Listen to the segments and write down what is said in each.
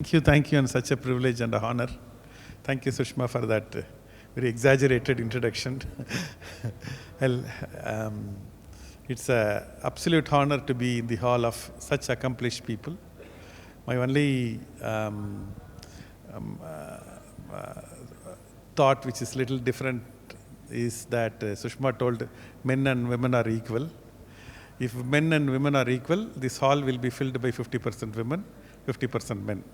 Thank you, and such a privilege and a honor. Thank you, Sushma, for that very exaggerated introduction. Well, it's an absolute honor to be in the hall of such accomplished people. My only thought, which is little different, is that Sushma told men and women are equal. If men and women are equal, this hall will be filled by 50% women, 50% men.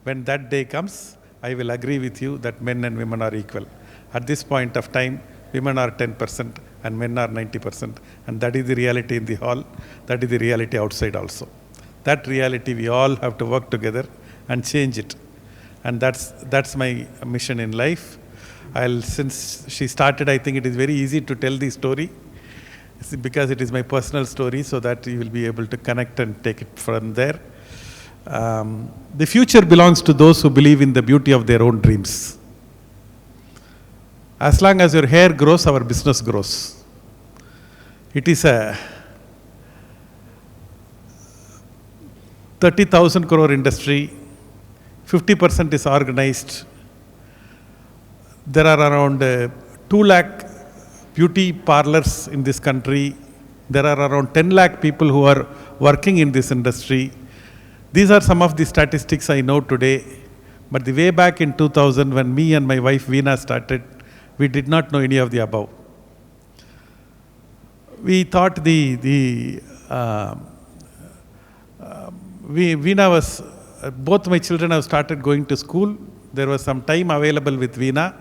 When that day comes, I will agree with you that men and women are equal. At this point of time, women are 10% and men are 90%. And that is the reality in the hall. That is the reality outside also. That reality, we all have to work together and change it. And that's my mission in life. Since she started, I think it is very easy to tell the story because it is my personal story, so that you will be able to connect and take it from there. The future belongs to those who believe in the beauty of their own dreams. As long as your hair grows, our business grows. It is a 30,000 crore industry, 50% is organized. There are around 2 lakh beauty parlors in this country. There are around 10 lakh people who are working in this industry. These are some of the statistics I know today, but the way back in 2000 when me and my wife Veena started, we did not know any of the above. We thought Veena was, both my children have started going to school. There was some time available with Veena,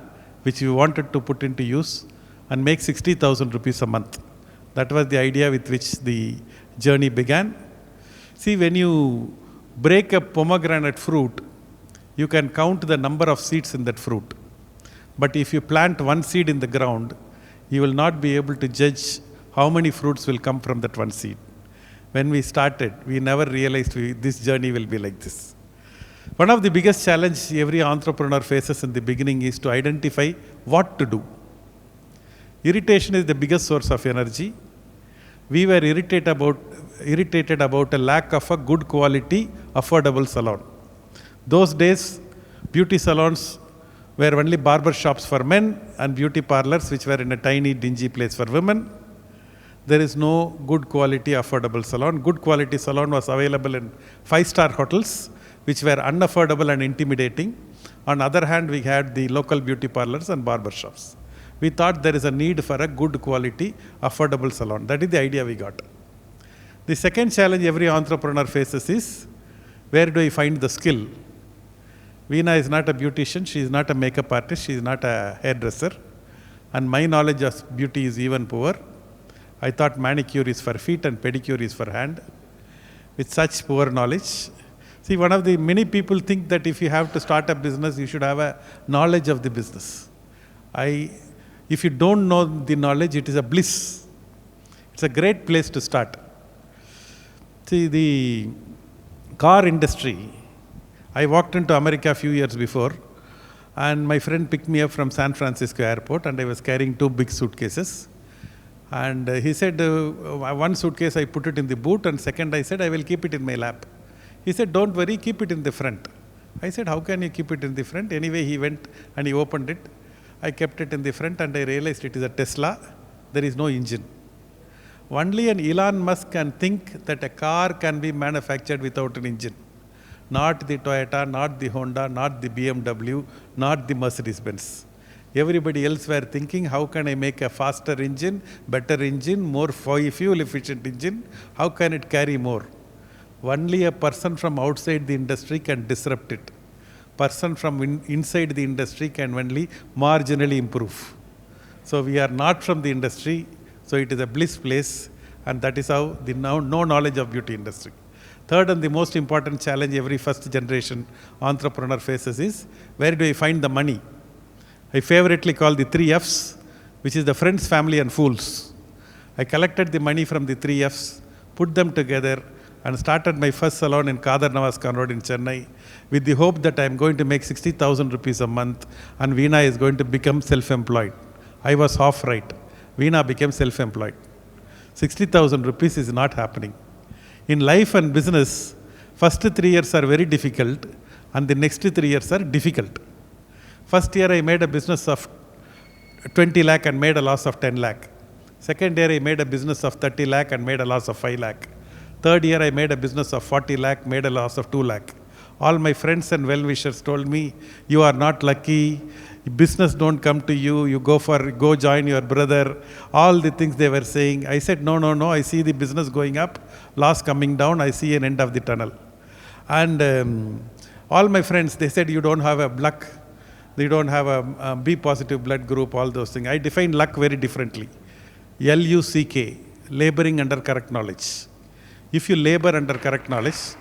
which we wanted to put into use and make 60,000 rupees a month. That was the idea with which the journey began. See, when you break a pomegranate fruit, you can count the number of seeds in that fruit. But if you plant one seed in the ground, you will not be able to judge how many fruits will come from that one seed. When we started, we never realized this journey will be like this. One of the biggest challenges every entrepreneur faces in the beginning is to identify what to do. Irritation is the biggest source of energy. We were irritated about a lack of a good quality, affordable salon. Those days, beauty salons were only barber shops for men and beauty parlors which were in a tiny, dingy place for women. There is no good quality, affordable salon. Good quality salon was available in 5-star hotels, which were unaffordable and intimidating. On the other hand, we had the local beauty parlors and barber shops. We thought there is a need for a good quality, affordable salon. That is the idea we got. The second challenge every entrepreneur faces is, where do I find the skill? Veena is not a beautician, she is not a makeup artist, she is not a hairdresser, and my knowledge of beauty is even poor. I thought manicure is for feet and pedicure is for hand. With such poor knowledge, see, many people think that if you have to start a business, you should have a knowledge of the business. If you don't know the knowledge, it is a bliss. It's a great place to start. See, the car industry, I walked into America a few years before, and my friend picked me up from San Francisco airport, and I was carrying 2 big suitcases. And he said, one suitcase I put it in the boot, and second I said, I will keep it in my lap. He said, don't worry, keep it in the front. I said, how can you keep it in the front? Anyway, he went and he opened it. I kept it in the front and I realized it is a Tesla. There is no engine. Only an Elon Musk can think that a car can be manufactured without an engine. Not the Toyota, not the Honda, not the BMW, not the Mercedes-Benz. Everybody else were thinking, how can I make a faster engine, better engine, more fuel efficient engine? How can it carry more? Only a person from outside the industry can disrupt it. Person from inside the industry can only marginally improve. So we are not from the industry, so it is a bliss place, and that is how the no knowledge of beauty industry. Third and the most important challenge every first generation entrepreneur faces is, where do I find the money? I favorably call the 3 Fs, which is the friends, family and fools. I collected the money from the 3 Fs, put them together, and started my first salon in Kadar Navaskan Road in Chennai with the hope that I am going to make 60,000 rupees a month and Veena is going to become self-employed. I was half right. Veena became self-employed. 60,000 rupees is not happening. In life and business, first 3 years are very difficult and the next 3 years are difficult. First year I made a business of 20 lakh and made a loss of 10 lakh. Second year I made a business of 30 lakh and made a loss of 5 lakh. Third year I made a business of 40 lakh, made a loss of 2 lakh. All my friends and well-wishers told me, you are not lucky, business don't come to you, you go join your brother, all the things they were saying. I said, no, I see the business going up, loss coming down, I see an end of the tunnel. And all my friends, they said, you don't have a luck, you don't have a B positive blood group, all those things. I define luck very differently. LUCK, laboring under correct knowledge. If you labor under correct knowledge,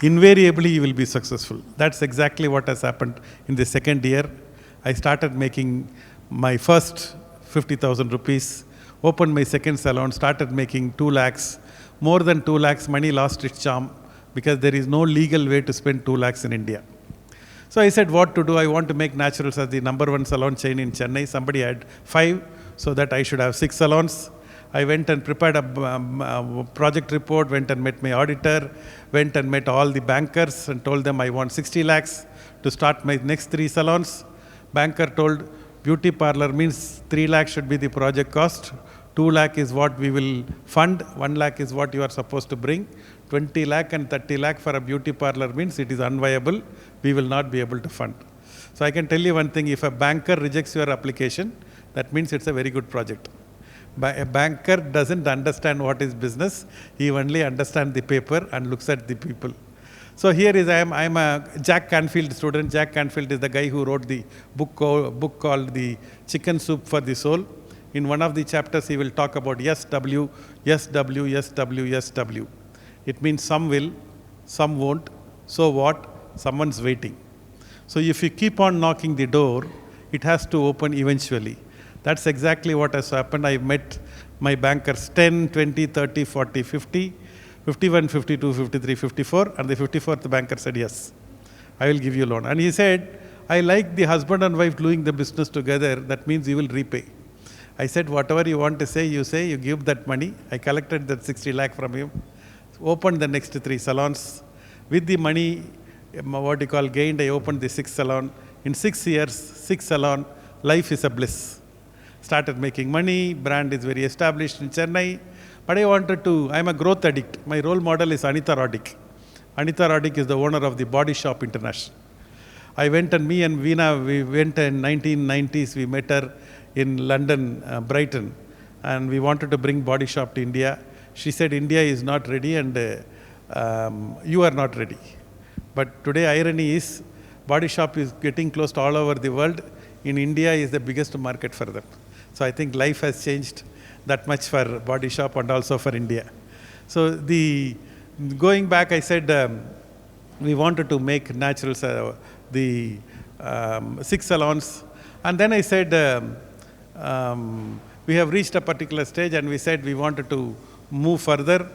invariably you will be successful. That's exactly what has happened in the second year. I started making my first 50,000 rupees, opened my second salon, started making 2 lakhs. More than 2 lakhs, money lost its charm because there is no legal way to spend 2 lakhs in India. So I said, what to do? I want to make Naturals as the #1 salon chain in Chennai. Somebody had 5, so that I should have 6 salons. I went and prepared a project report, went and met my auditor, went and met all the bankers and told them I want 60 lakhs to start my next 3 salons. Banker told, beauty parlor means 3 lakhs should be the project cost. 2 lakh is what we will fund, 1 lakh is what you are supposed to bring. 20 lakh and 30 lakh for a beauty parlor means it is unviable, we will not be able to fund. So I can tell you one thing, if a banker rejects your application, that means it's a very good project. A banker doesn't understand what is business, he only understands the paper and looks at the people. So here is, I am a Jack Canfield student. Jack Canfield is the guy who wrote the book called The Chicken Soup for the Soul. In one of the chapters, he will talk about SW, SW, SW, SW. It means some will, some won't. So what? Someone's waiting. So if you keep on knocking the door, it has to open eventually. That's exactly what has happened. I met my bankers 10, 20, 30, 40, 50, 51, 52, 53, 54, and the 54th banker said, yes, I will give you a loan. And he said, I like the husband and wife doing the business together, that means you will repay. I said, whatever you want to say, you give that money. I collected that 60 lakh from him, opened the next 3 salons. With the money, gained, I opened the 6th salon. In 6 years, 6 salon, life is a bliss. Started making money, brand is very established in Chennai. But I'm a growth addict. My role model is Anita Roddick. Anita Roddick is the owner of the Body Shop International. I went and me and Veena, we went in 1990s, we met her in London, Brighton, and we wanted to bring Body Shop to India. She said, India is not ready and you are not ready. But today irony is, Body Shop is getting closed all over the world. In India is the biggest market for them. So I think life has changed that much for Body Shop and also for India. So going back, I said we wanted to make Naturals, 6 salons. And then I said, we have reached a particular stage and we said we wanted to move further.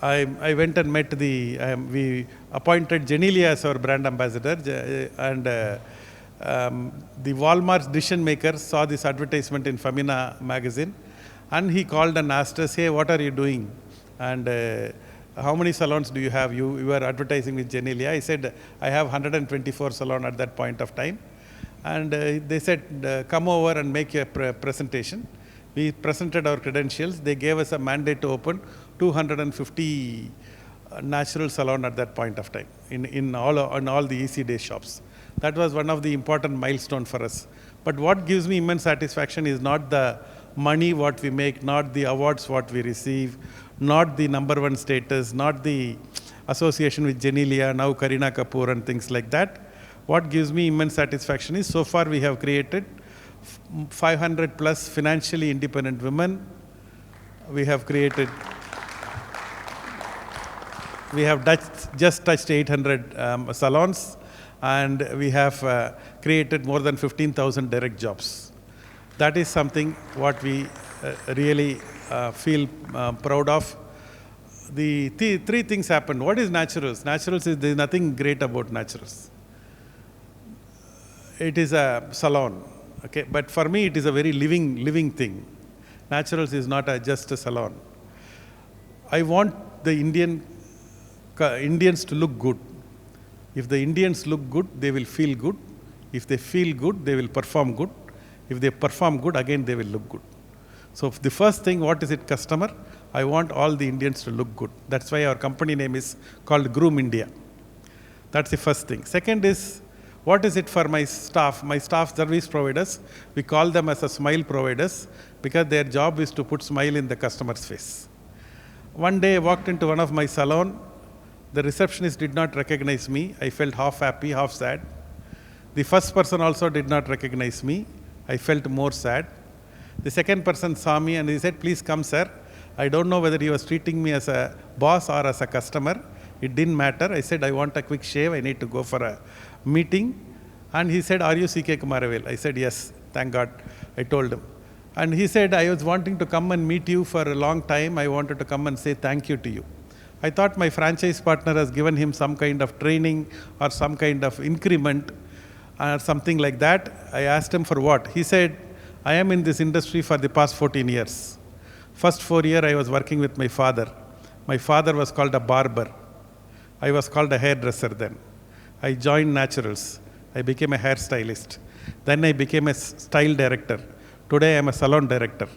I went and met we appointed Genelia as our brand ambassador, and the Walmart's decision maker saw this advertisement in Femina magazine, and he called and asked us, hey, what are you doing? And how many salons do you have? You are advertising with Genelia. I said, I have 124 salons at that point of time. And they said, come over and make a presentation. We presented our credentials. They gave us a mandate to open 250 natural salon at that point of time in all the EC Day shops. That was one of the important milestones for us. But what gives me immense satisfaction is not the money what we make, not the awards what we receive, not the #1 status, not the association with Genelia, now Kareena Kapoor and things like that. What gives me immense satisfaction is so far we have created 500 plus financially independent women. We have just touched 800 salons, and we have created more than 15,000 direct jobs. That is something what we really feel proud of. The 3 things happened. What is Naturals? Naturals is, there is nothing great about Naturals. It is a salon, okay? But for me, it is a very living thing. Naturals is not just a salon. I want the Indians to look good. If the Indians look good, they will feel good. If they feel good, they will perform good. If they perform good, again they will look good. So the first thing, what is it, customer? I want all the Indians to look good. That's why our company name is called Groom India. That's the first thing. Second is, what is it for my staff? My staff service providers, we call them as a smile providers because their job is to put smile in the customer's face. One day I walked into one of my salon. The receptionist did not recognize me. I felt half happy, half sad. The first person also did not recognize me. I felt more sad. The second person saw me and he said, please come, sir. I don't know whether he was treating me as a boss or as a customer. It didn't matter. I said, I want a quick shave. I need to go for a meeting. And he said, are you K Kumaravel? I said, yes, thank God. I told him. And he said, I was wanting to come and meet you for a long time. I wanted to come and say thank you to you. I thought my franchise partner has given him some kind of training or some kind of increment or something like that. I asked him for what? He said, I am in this industry for the past 14 years. First 4 years I was working with my father. My father was called a barber. I was called a hairdresser then. I joined Naturals. I became a hairstylist. Then I became a style director. Today I am a salon director.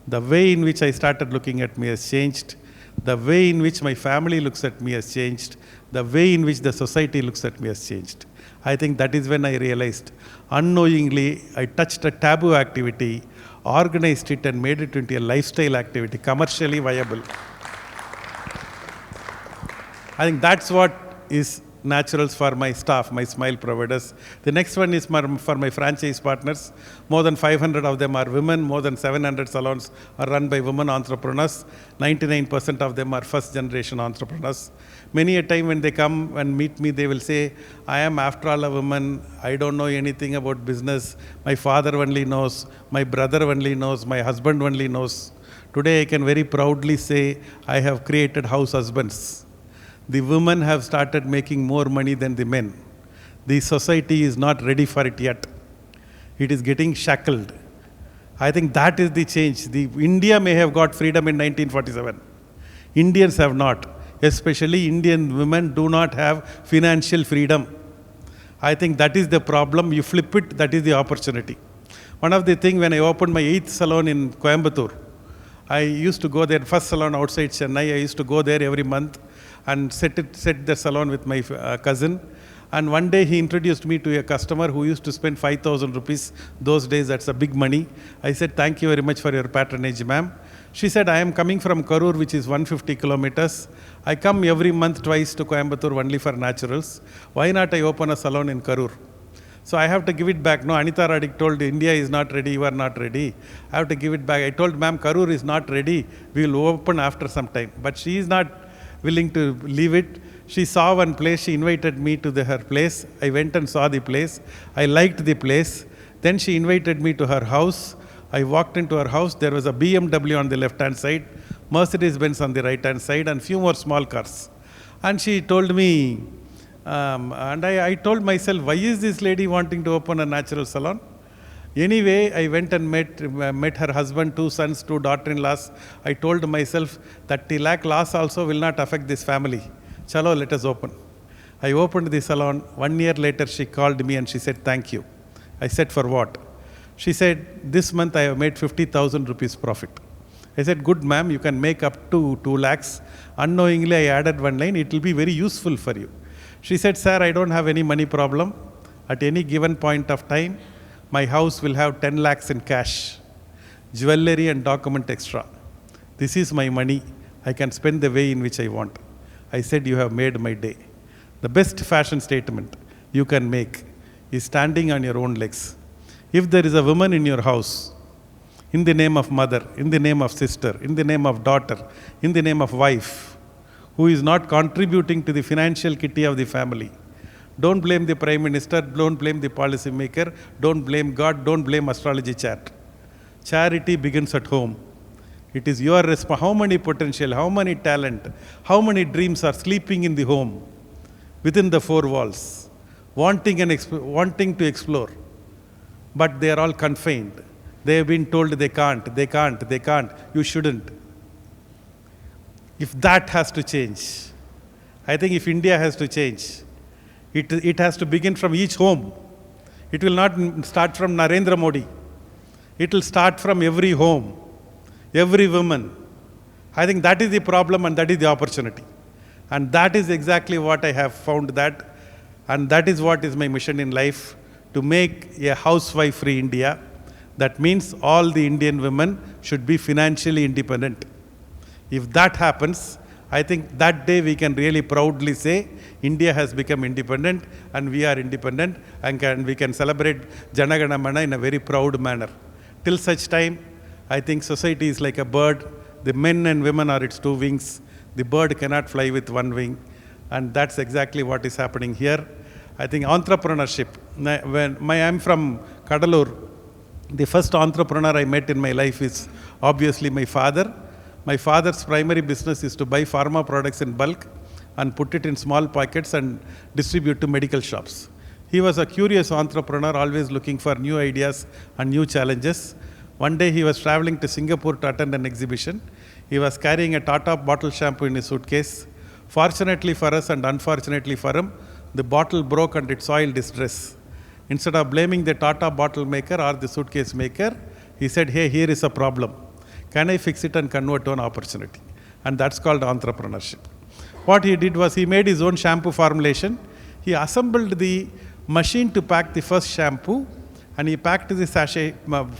The way in which I started looking at me has changed. The way in which my family looks at me has changed. The way in which the society looks at me has changed. I think that is when I realized, unknowingly, I touched a taboo activity, organized it and made it into a lifestyle activity, commercially viable. I think that's what is Naturals for my staff, my smile providers. The next one is for my franchise partners. More than 500 of them are women. More than 700 salons are run by women entrepreneurs. 99% of them are first generation entrepreneurs. Many a time when they come and meet me, they will say, I am after all a woman. I don't know anything about business. My father only knows. My brother only knows. My husband only knows. Today I can very proudly say, I have created house husbands. The women have started making more money than the men. The society is not ready for it yet. It is getting shackled. I think that is the change. India may have got freedom in 1947. Indians have not. Especially Indian women do not have financial freedom. I think that is the problem. You flip it, that is the opportunity. One of the things, when I opened my 8th salon in Coimbatore, I used to go there, first salon outside Chennai, I used to go there every month and set the salon with my cousin. And one day he introduced me to a customer who used to spend 5,000 rupees. Those days, that's a big money. I said, thank you very much for your patronage, ma'am. She said, I am coming from Karur, which is 150 kilometers. I come every month twice to Coimbatore only for Naturals. Why not I open a salon in Karur? So I have to give it back. No, Anita Radik told, India is not ready, you are not ready. I have to give it back. I told, ma'am, Karur is not ready. We will open after some time. But she is not willing to leave it. She saw one place, she invited me to her place. I went and saw the place. I liked the place. Then she invited me to her house. I walked into her house. There was a BMW on the left-hand side, Mercedes-Benz on the right-hand side, and few more small cars. And she told me, and I told myself, why is this lady wanting to open a natural salon? Anyway, I went and met her husband, 2 sons, 2 daughter-in-laws. I told myself that 30 lakh loss also will not affect this family. Chalo, let us open. I opened the salon. 1 year later, she called me and she said, thank you. I said, for what? She said, this month I have made 50,000 rupees profit. I said, good ma'am, you can make up to 2 lakhs. Unknowingly, I added one line, it will be very useful for you. She said, sir, I don't have any money problem. At any given point of time, my house will have 10 lakhs in cash, jewelry and document extra. This is my money. I can spend the way in which I want. I said, you have made my day. The best fashion statement you can make is standing on your own legs. If there is a woman in your house, in the name of mother, in the name of sister, in the name of daughter, in the name of wife, who is not contributing to the financial kitty of the family, don't blame the Prime Minister, don't blame the policy maker, don't blame God, don't blame astrology chart. Charity begins at home. It is your responsibility. How many potential, how many talent, how many dreams are sleeping in the home, within the 4 walls, wanting to explore, but they are all confined. They have been told they can't. You shouldn't. If that has to change, I think if India has to change, It has to begin from each home. It will not start from Narendra Modi. It will start from every home, every woman. I think that is the problem and that is the opportunity. And that is exactly what I have found that. And that is what is my mission in life, to make a housewife-free India. That means all the Indian women should be financially independent. If that happens, I think that day we can really proudly say India has become independent and we are independent, and we can celebrate Jana Gana Mana in a very proud manner. Till such time, I think society is like a bird. The men and women are its two wings. The bird cannot fly with one wing. And that's exactly what is happening here. I think entrepreneurship, I'm from Kadalur. The first entrepreneur I met in my life is obviously my father. My father's primary business is to buy pharma products in bulk and put it in small packets and distribute to medical shops. He was a curious entrepreneur, always looking for new ideas and new challenges. One day he was traveling to Singapore to attend an exhibition. He was carrying a Tata bottle shampoo in his suitcase. Fortunately for us and unfortunately for him, the bottle broke and it soiled his dress. Instead of blaming the Tata bottle maker or the suitcase maker, he said, hey, here is a problem. Can I fix it and convert to an opportunity? And that's called entrepreneurship. What he did was he made his own shampoo formulation. He assembled the machine to pack the first shampoo, and he packed the sachet,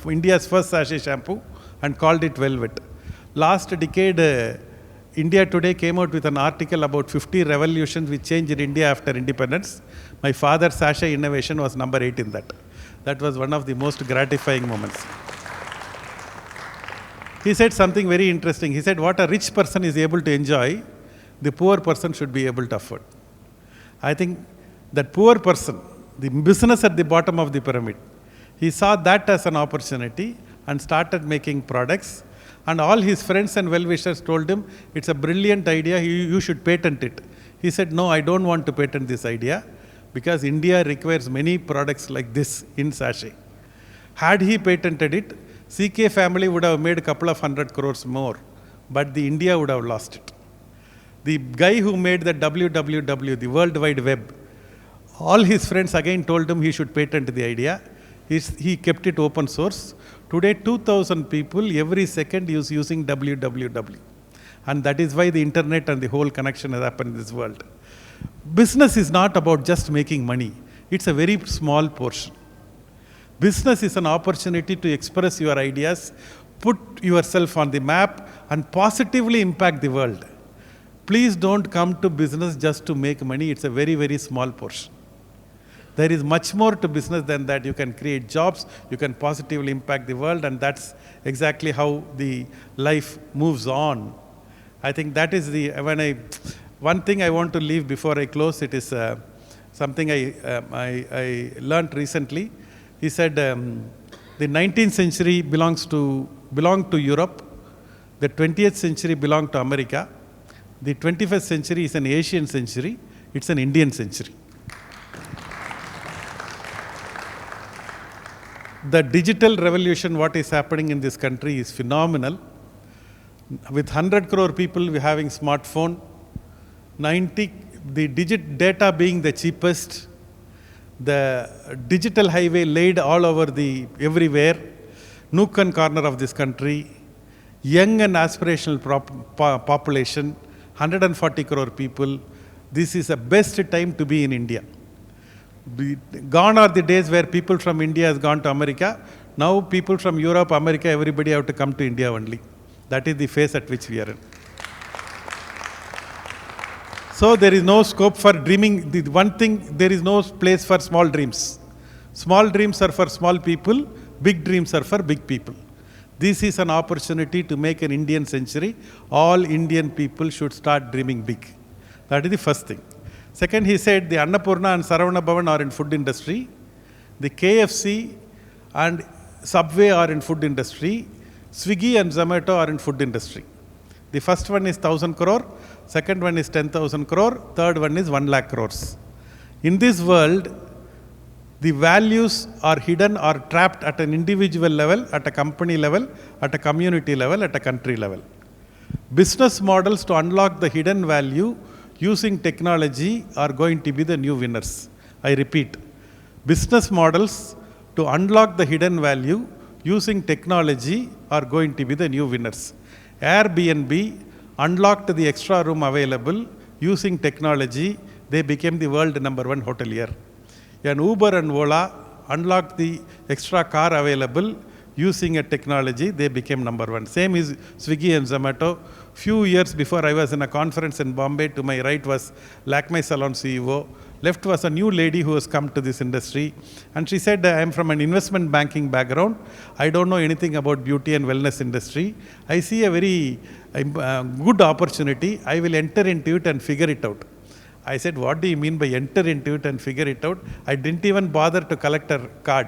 India's first sachet shampoo, and called it Velvet. Last decade, India Today came out with an article about 50 revolutions which changed in India after independence. My father's sachet innovation was number 8 in that. That was one of the most gratifying moments. He said something very interesting. He said, what a rich person is able to enjoy, the poor person should be able to afford. I think that poor person, the business at the bottom of the pyramid, he saw that as an opportunity and started making products. And all his friends and well-wishers told him, it's a brilliant idea, you should patent it. He said, no, I don't want to patent this idea because India requires many products like this in sachet. Had he patented it, CK family would have made a couple of 100 crores more, but the India would have lost it. The guy who made the WWW, the World Wide Web, all his friends again told him he should patent the idea. He kept it open source. Today, 2,000 people every second is using www. And that is why the internet and the whole connection has happened in this world. Business is not about just making money. It's a very small portion. Business is an opportunity to express your ideas, put yourself on the map, and positively impact the world. Please don't come to business just to make money. It's a very, very small portion. There is much more to business than that. You can create jobs, you can positively impact the world, and that's exactly how the life moves on. I think that is one thing I want to leave before I close. It is something I learned recently. He said the 19th century belonged to Europe, the 20th century belonged to America, the 21st century is an Asian century, it's an Indian century. The digital revolution, what is happening in this country is phenomenal. With 100 crore people having smartphone, the data being the cheapest, the digital highway laid all over everywhere, nook and corner of this country, young and aspirational population, 140 crore people. This is the best time to be in India. Gone are the days where people from India has gone to America. Now people from Europe, America, everybody have to come to India only. That is the phase at which we are in. So there is no scope for dreaming. The one thing, there is no place for small dreams. Small dreams are for small people, big dreams are for big people. This is an opportunity to make an Indian century. All Indian people should start dreaming big. That is the first thing. Second, he said the Annapurna and Saravana Bhavan are in food industry. The KFC and Subway are in food industry. Swiggy and Zomato are in food industry. The first one is 1,000 crore, second one is 10,000 crore, third one is 1 lakh crores. In this world, the values are hidden or trapped at an individual level, at a company level, at a community level, at a country level. Business models to unlock the hidden value using technology are going to be the new winners. I repeat, business models to unlock the hidden value using technology are going to be the new winners. Airbnb unlocked the extra room available using technology. They became the world #1 hotelier. And Uber and Ola unlocked the extra car available using a technology. They became #1. Same is Swiggy and Zomato. Few years before, I was in a conference in Bombay. To my right was Lakme Salon CEO. Left was a new lady who has come to this industry. And she said, I am from an investment banking background. I don't know anything about beauty and wellness industry. I see a very good opportunity. I will enter into it and figure it out. I said, what do you mean by enter into it and figure it out? I didn't even bother to collect her card.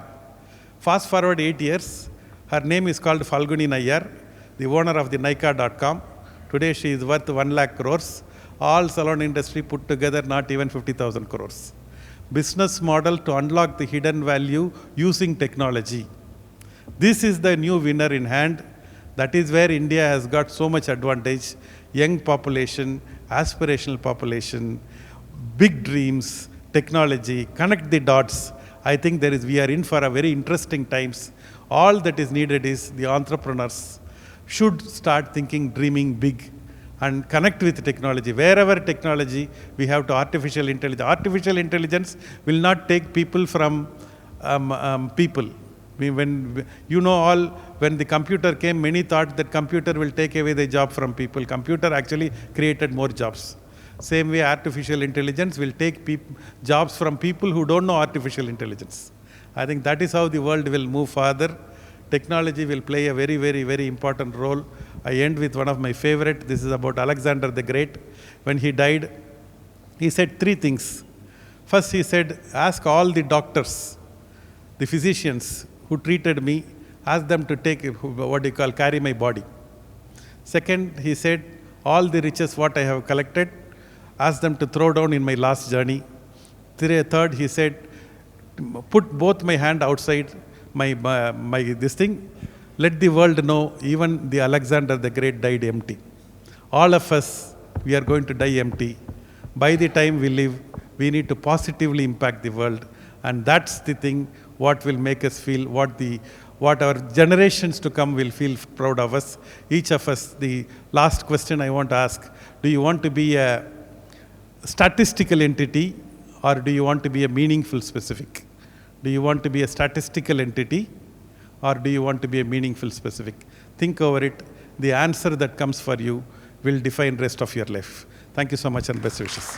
Fast forward 8 years. Her name is called Falguni Nayyar, the owner of the Nykaa.com. Today she is worth 1 lakh crores. All salon industry put together, not even 50,000 crores. Business model to unlock the hidden value using technology. This is the new winner in hand. That is where India has got so much advantage. Young population, aspirational population, big dreams, technology, connect the dots. I think we are in for a very interesting times. All that is needed is the entrepreneurs should start thinking, dreaming big, and connect with technology. Wherever technology, we have to artificial intelligence. Artificial intelligence will not take people from people. When the computer came, many thought that computer will take away the job from people. Computer actually created more jobs. Same way, artificial intelligence will take jobs from people who don't know artificial intelligence. I think that is how the world will move further. Technology will play a very, very, very important role. I end with one of my favorite. This is about Alexander the Great. When he died, he said 3 things. First, he said, ask all the doctors, the physicians who treated me, ask them to carry my body. Second, he said, all the riches what I have collected, ask them to throw down in my last journey. Third, he said, put both my hand outside this thing. Let the world know even the Alexander the Great died empty. All of us, we are going to die empty. By the time we live, we need to positively impact the world. And that's the thing what will make us feel, what our generations to come will feel proud of us. Each of us, the last question I want to ask, do you want to be a statistical entity or do you want to be a meaningful specific? Do you want to be a statistical entity or do you want to be a meaningful specific? Think over it. The answer that comes for you will define the rest of your life. Thank you so much and best wishes.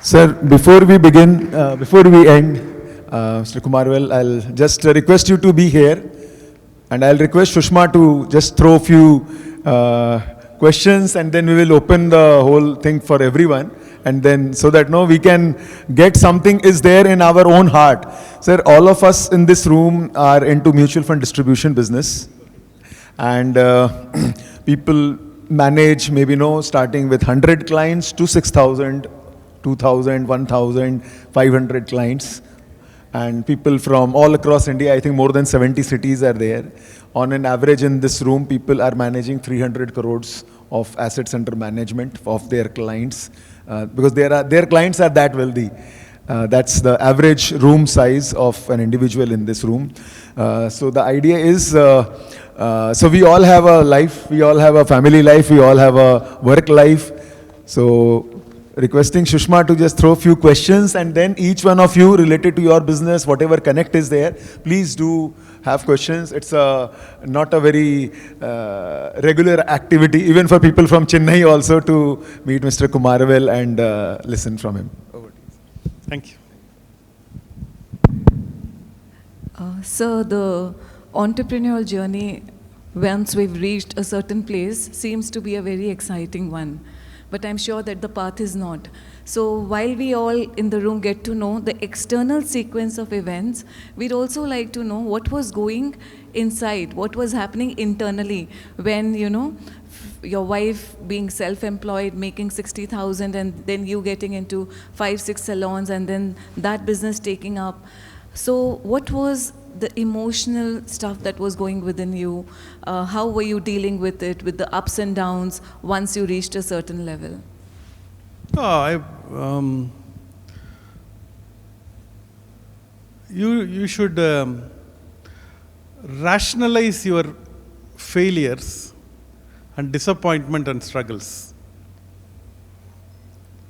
Sir, before we begin, before we end, Mr. Kumaravel, I'll just request you to be here. And I'll request Shushma to just throw a few questions and then we will open the whole thing for everyone. And then so that we can get something is there in our own heart. Sir, all of us in this room are into mutual fund distribution business. And people manage maybe starting with 100 clients to 6,000, 2,000, 1,000, 500 clients. And people from all across India, I think more than 70 cities are there. On an average in this room, people are managing 300 crores of assets under management of their clients because their clients are that wealthy. That's the average room size of an individual in this room. So the idea is, so we all have a life, we all have a family life, we all have a work life. So requesting Shushma to just throw a few questions and then each one of you related to your business, whatever connect is there, please do have questions. It's not a very regular activity, even for people from Chennai also to meet Mr. Kumaravel and listen from him. Over to you. Thank you. Sir, the entrepreneurial journey, once we've reached a certain place, seems to be a very exciting one. but I'm sure that the path is not. So while we all in the room get to know the external sequence of events, we'd also like to know what was going inside, what was happening internally when, your wife being self-employed, making 60,000, and then you getting into 5-6 salons, and then that business taking up. So what was the emotional stuff that was going within you? How were you dealing with it, with the ups and downs once you reached a certain level? You should rationalize your failures and disappointment and struggles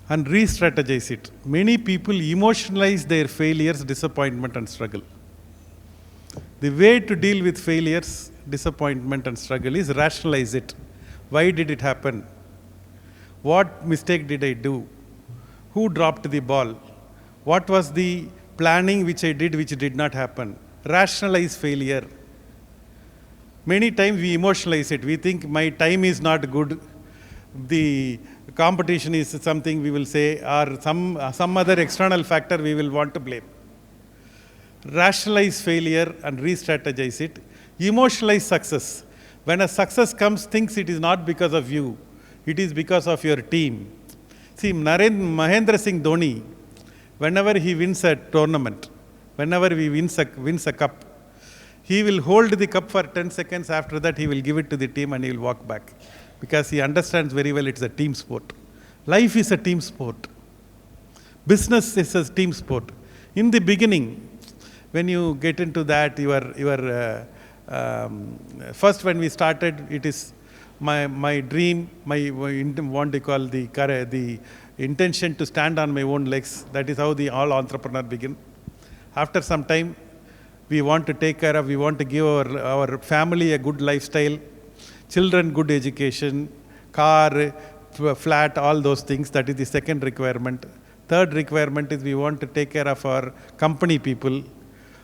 and re-strategize it. Many people emotionalize their failures, disappointment and struggle. The way to deal with failures, disappointment and struggle is rationalize it. Why did it happen? What mistake did I do? Who dropped the ball? What was the planning which I did which did not happen? Rationalize failure. Many times we emotionalize it. We think my time is not good. The competition is something we will say, or some other external factor we will want to blame. Rationalize failure and re-strategize it. Emotionalize success. When a success comes, thinks it is not because of you. It is because of your team. See, Mahendra Singh Dhoni, whenever he wins a tournament, whenever he wins a cup, he will hold the cup for 10 seconds. After that, he will give it to the team and he will walk back. Because he understands very well it's a team sport. Life is a team sport. Business is a team sport. In the beginning, when you get into that, first when we started, it is my dream, the intention to stand on my own legs. That is how all entrepreneurs begin. After some time, we want to take care of, we want to give our family a good lifestyle, children good education, car, flat, all those things. That is the second requirement. Third requirement is we want to take care of our company people.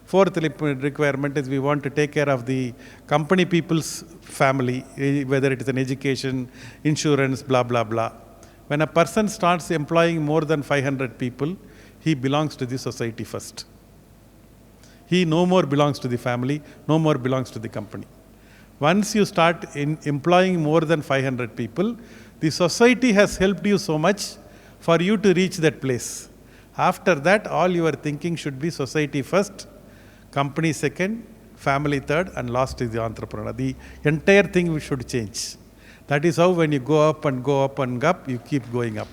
Fourth requirement is we want to take care of the company people's family, whether it is an education, insurance, blah, blah, blah. When a person starts employing more than 500 people, he belongs to the society first. He no more belongs to the family, no more belongs to the company. Once you start employing more than 500 people, the society has helped you so much for you to reach that place. After that, all your thinking should be society first, company second, family third, and last is the entrepreneur. The entire thing we should change. That is how when you go up and go up and up, you keep going up.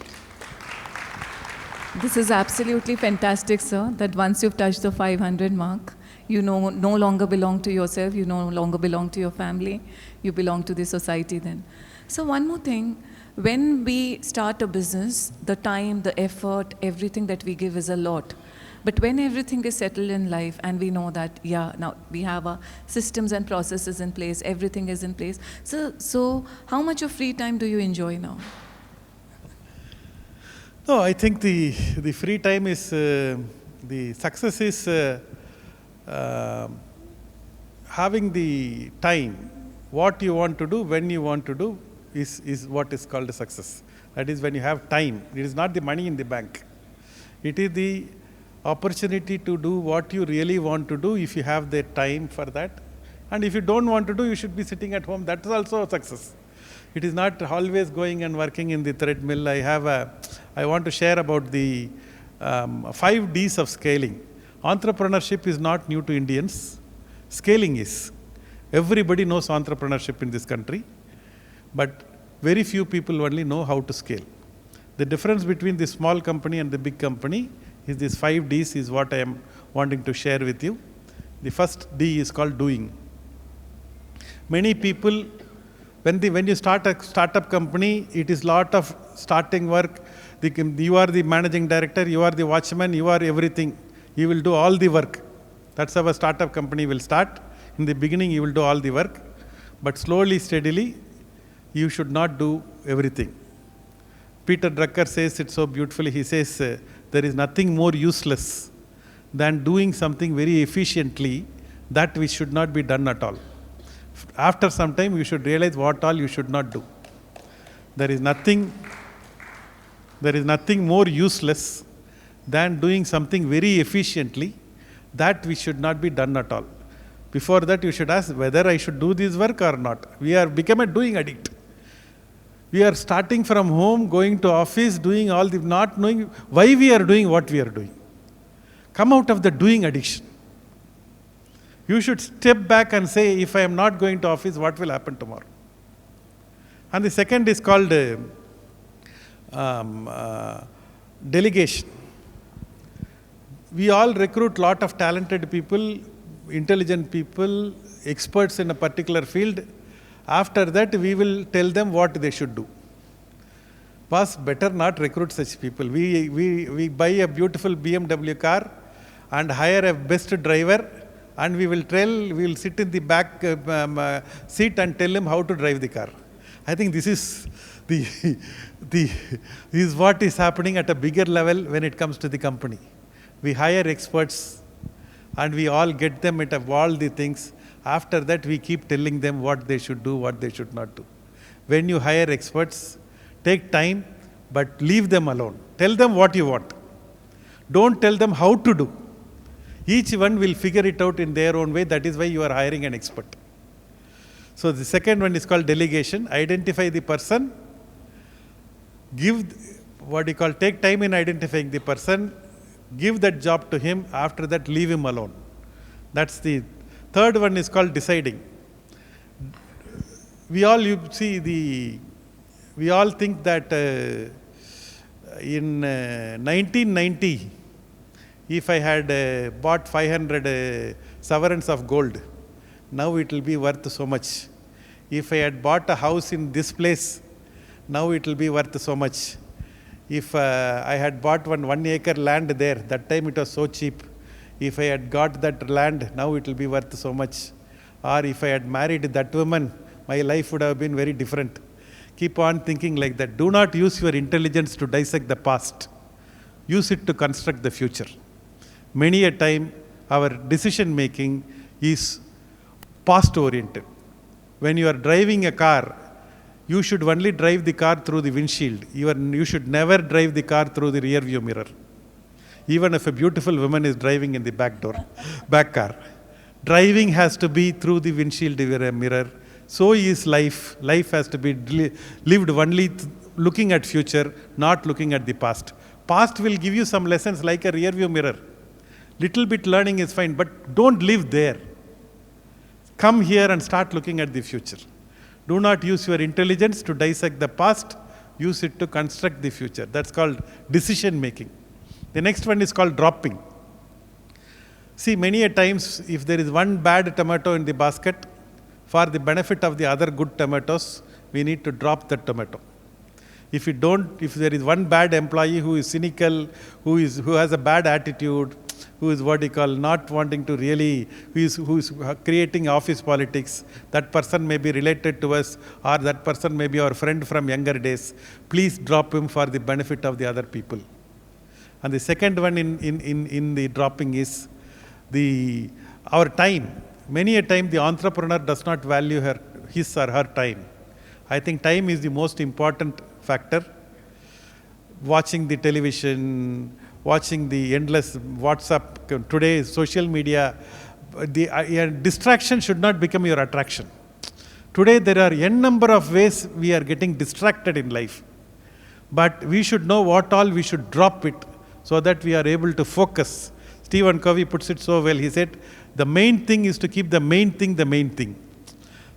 This is absolutely fantastic, sir, that once you've touched the 500 mark, you no longer belong to yourself, you no longer belong to your family, you belong to the society then. So one more thing, when we start a business, the time, the effort, everything that we give is a lot. But when everything is settled in life and we know that, now we have our systems and processes in place, everything is in place. So how much of free time do you enjoy now? No, I think the free time is, the success is having the time. What you want to do, when you want to do, is what is called a success. That is when you have time. It is not the money in the bank. It is the opportunity to do what you really want to do if you have the time for that. And if you don't want to do, you should be sitting at home. That is also a success. It is not always going and working in the treadmill. I want to share about the 5 Ds of scaling. Entrepreneurship is not new to Indians. Scaling is. Everybody knows entrepreneurship in this country, but very few people only know how to scale. The difference between the small company and the big company is these 5 Ds is what I am wanting to share with you. The first D is called doing. Many people, when you start a startup company, it is lot of starting work. You are the managing director, you are the watchman, you are everything. You will do all the work. That's how a startup company will start. In the beginning, you will do all the work, but slowly, steadily, you should not do everything. Peter Drucker says it so beautifully. He says, there is nothing more useless than doing something very efficiently that which should not be done at all. After some time, you should realize what all you should not do. There is nothing There is nothing more useless than doing something very efficiently that we should not be done at all. Before that, you should ask whether I should do this work or not. We are become a doing addict. We are starting from home, going to office, doing all the, not knowing why we are doing what we are doing. Come out of the doing addiction. You should step back and say, if I am not going to office, what will happen tomorrow? And the second is called delegation. We all recruit lot of talented people, intelligent people, experts in a particular field. After that, we will tell them what they should do. Boss, better not recruit such people. We buy a beautiful BMW car and hire a best driver, and we will sit in the back seat and tell him how to drive the car. I think this is this is what is happening at a bigger level when it comes to the company. We hire experts and we all get them at all the things. After that, we keep telling them what they should do, what they should not do. When you hire experts, take time, but leave them alone. Tell them what you want. Don't tell them how to do. Each one will figure it out in their own way. That is why you are hiring an expert. So the second one is called delegation. Identify the person. Take time in identifying the person. Give that job to him. After that, leave him alone. That's the third one is called deciding. We all think that in 1990, if I had bought 500 sovereigns of gold, now it will be worth so much. If I had bought a house in this place, now it will be worth so much. If I had bought 1 acre land there, that time it was so cheap. If I had got that land, now it will be worth so much. Or if I had married that woman, my life would have been very different. Keep on thinking like that. Do not use your intelligence to dissect the past. Use it to construct the future. Many a time, our decision making is past oriented. When you are driving a car, you should only drive the car through the windshield. You should never drive the car through the rear view mirror. Even if a beautiful woman is driving in the back car. Driving has to be through the windshield mirror. So is life. Life has to be lived only looking at future, not looking at the past. Past will give you some lessons like a rear view mirror. Little bit learning is fine, but don't live there. Come here and start looking at the future. Do not use your intelligence to dissect the past. Use it to construct the future. That's called decision making. The next one is called dropping. See, many a times, if there is one bad tomato in the basket, for the benefit of the other good tomatoes, we need to drop that tomato. If there is one bad employee who is cynical, who has a bad attitude, who is not wanting to really, who is creating office politics, that person may be related to us, or that person may be our friend from younger days. Please drop him for the benefit of the other people. And the second one in the dropping is our time. Many a time the entrepreneur does not value his or her time. I think time is the most important factor. Watching the television, watching the endless WhatsApp, today social media, distraction should not become your attraction. Today there are n number of ways we are getting distracted in life. But we should know what all we should drop it so that we are able to focus. Stephen Covey puts it so well. He said, the main thing is to keep the main thing the main thing.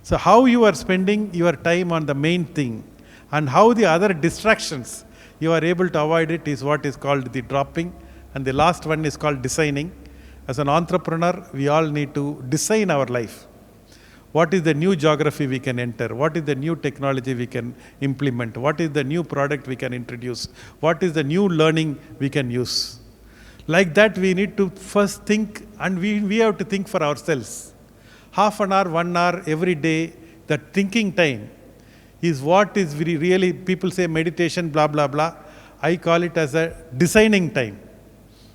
So how you are spending your time on the main thing and how the other distractions you are able to avoid it is what is called the dropping. And the last one is called designing. As an entrepreneur, we all need to design our life. What is the new geography we can enter? What is the new technology we can implement? What is the new product we can introduce? What is the new learning we can use? Like that, we need to first think, and we have to think for ourselves. Half an hour, 1 hour every day, that thinking time is what is really, people say meditation, blah, blah, blah. I call it as a designing time.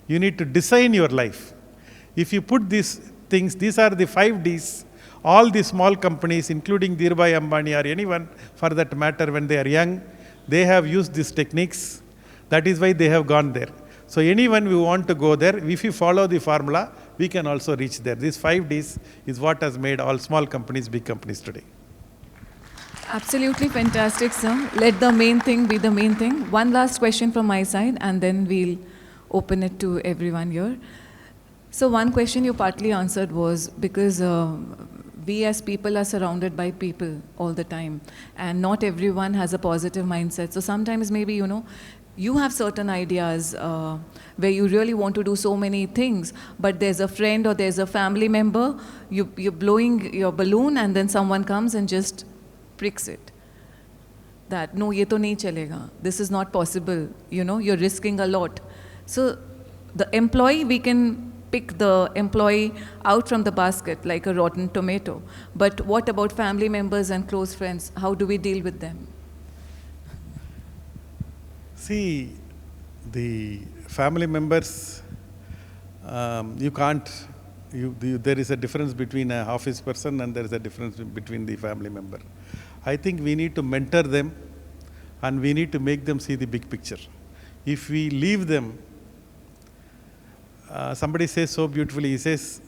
You need to design your life. If you put these things, these are the 5 Ds. All the small companies, including Dhirubhai Ambani or anyone for that matter, when they are young, they have used these techniques. That is why they have gone there. So anyone who want to go there, if you follow the formula, we can also reach there. These 5 Ds is what has made all small companies big companies today. Absolutely fantastic, sir. Let the main thing be the main thing. One last question from my side, and then we'll open it to everyone here. So one question you partly answered was because we as people are surrounded by people all the time, and not everyone has a positive mindset. So sometimes maybe, you have certain ideas where you really want to do so many things, but there's a friend or there's a family member, you're blowing your balloon, and then someone comes and just pricks it. That, no, ye to nahi chalega. This is not possible. You're risking a lot. So the employee, we can pick the employee out from the basket like a rotten tomato. But what about family members and close friends? How do we deal with them? See, the family members, you can't, there is a difference between an office person and there is a difference between the family member. I think we need to mentor them and we need to make them see the big picture. If we leave them, somebody says so beautifully, he says,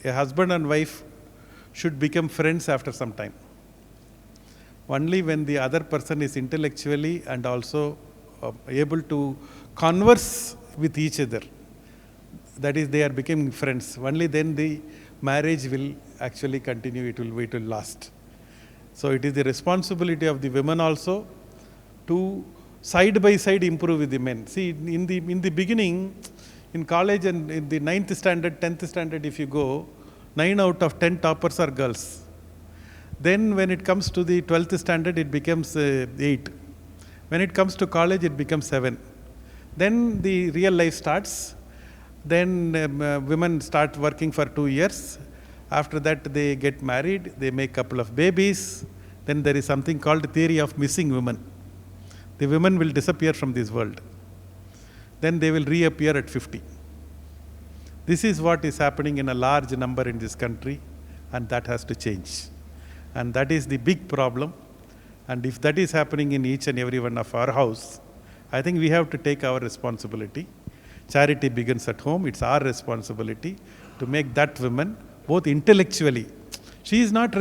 a husband and wife should become friends after some time. Only when the other person is intellectually and also able to converse with each other, that is, they are becoming friends, only then the marriage will actually continue, it will last. So it is the responsibility of the women also to side by side improve with the men. See, in the beginning, in college and in the 9th standard, 10th standard, if you go, 9 out of 10 toppers are girls. Then when it comes to the 12th standard, it becomes 8. When it comes to college, it becomes 7. Then the real life starts. Then women start working for 2 years. After that, they get married. They make a couple of babies. Then there is something called theory of missing women. The women will disappear from this world. Then they will reappear at 50. This is what is happening in a large number in this country, and that has to change. And that is the big problem. And if that is happening in each and every one of our house, I think we have to take our responsibility. Charity begins at home. It's our responsibility to make that woman both intellectually. She is not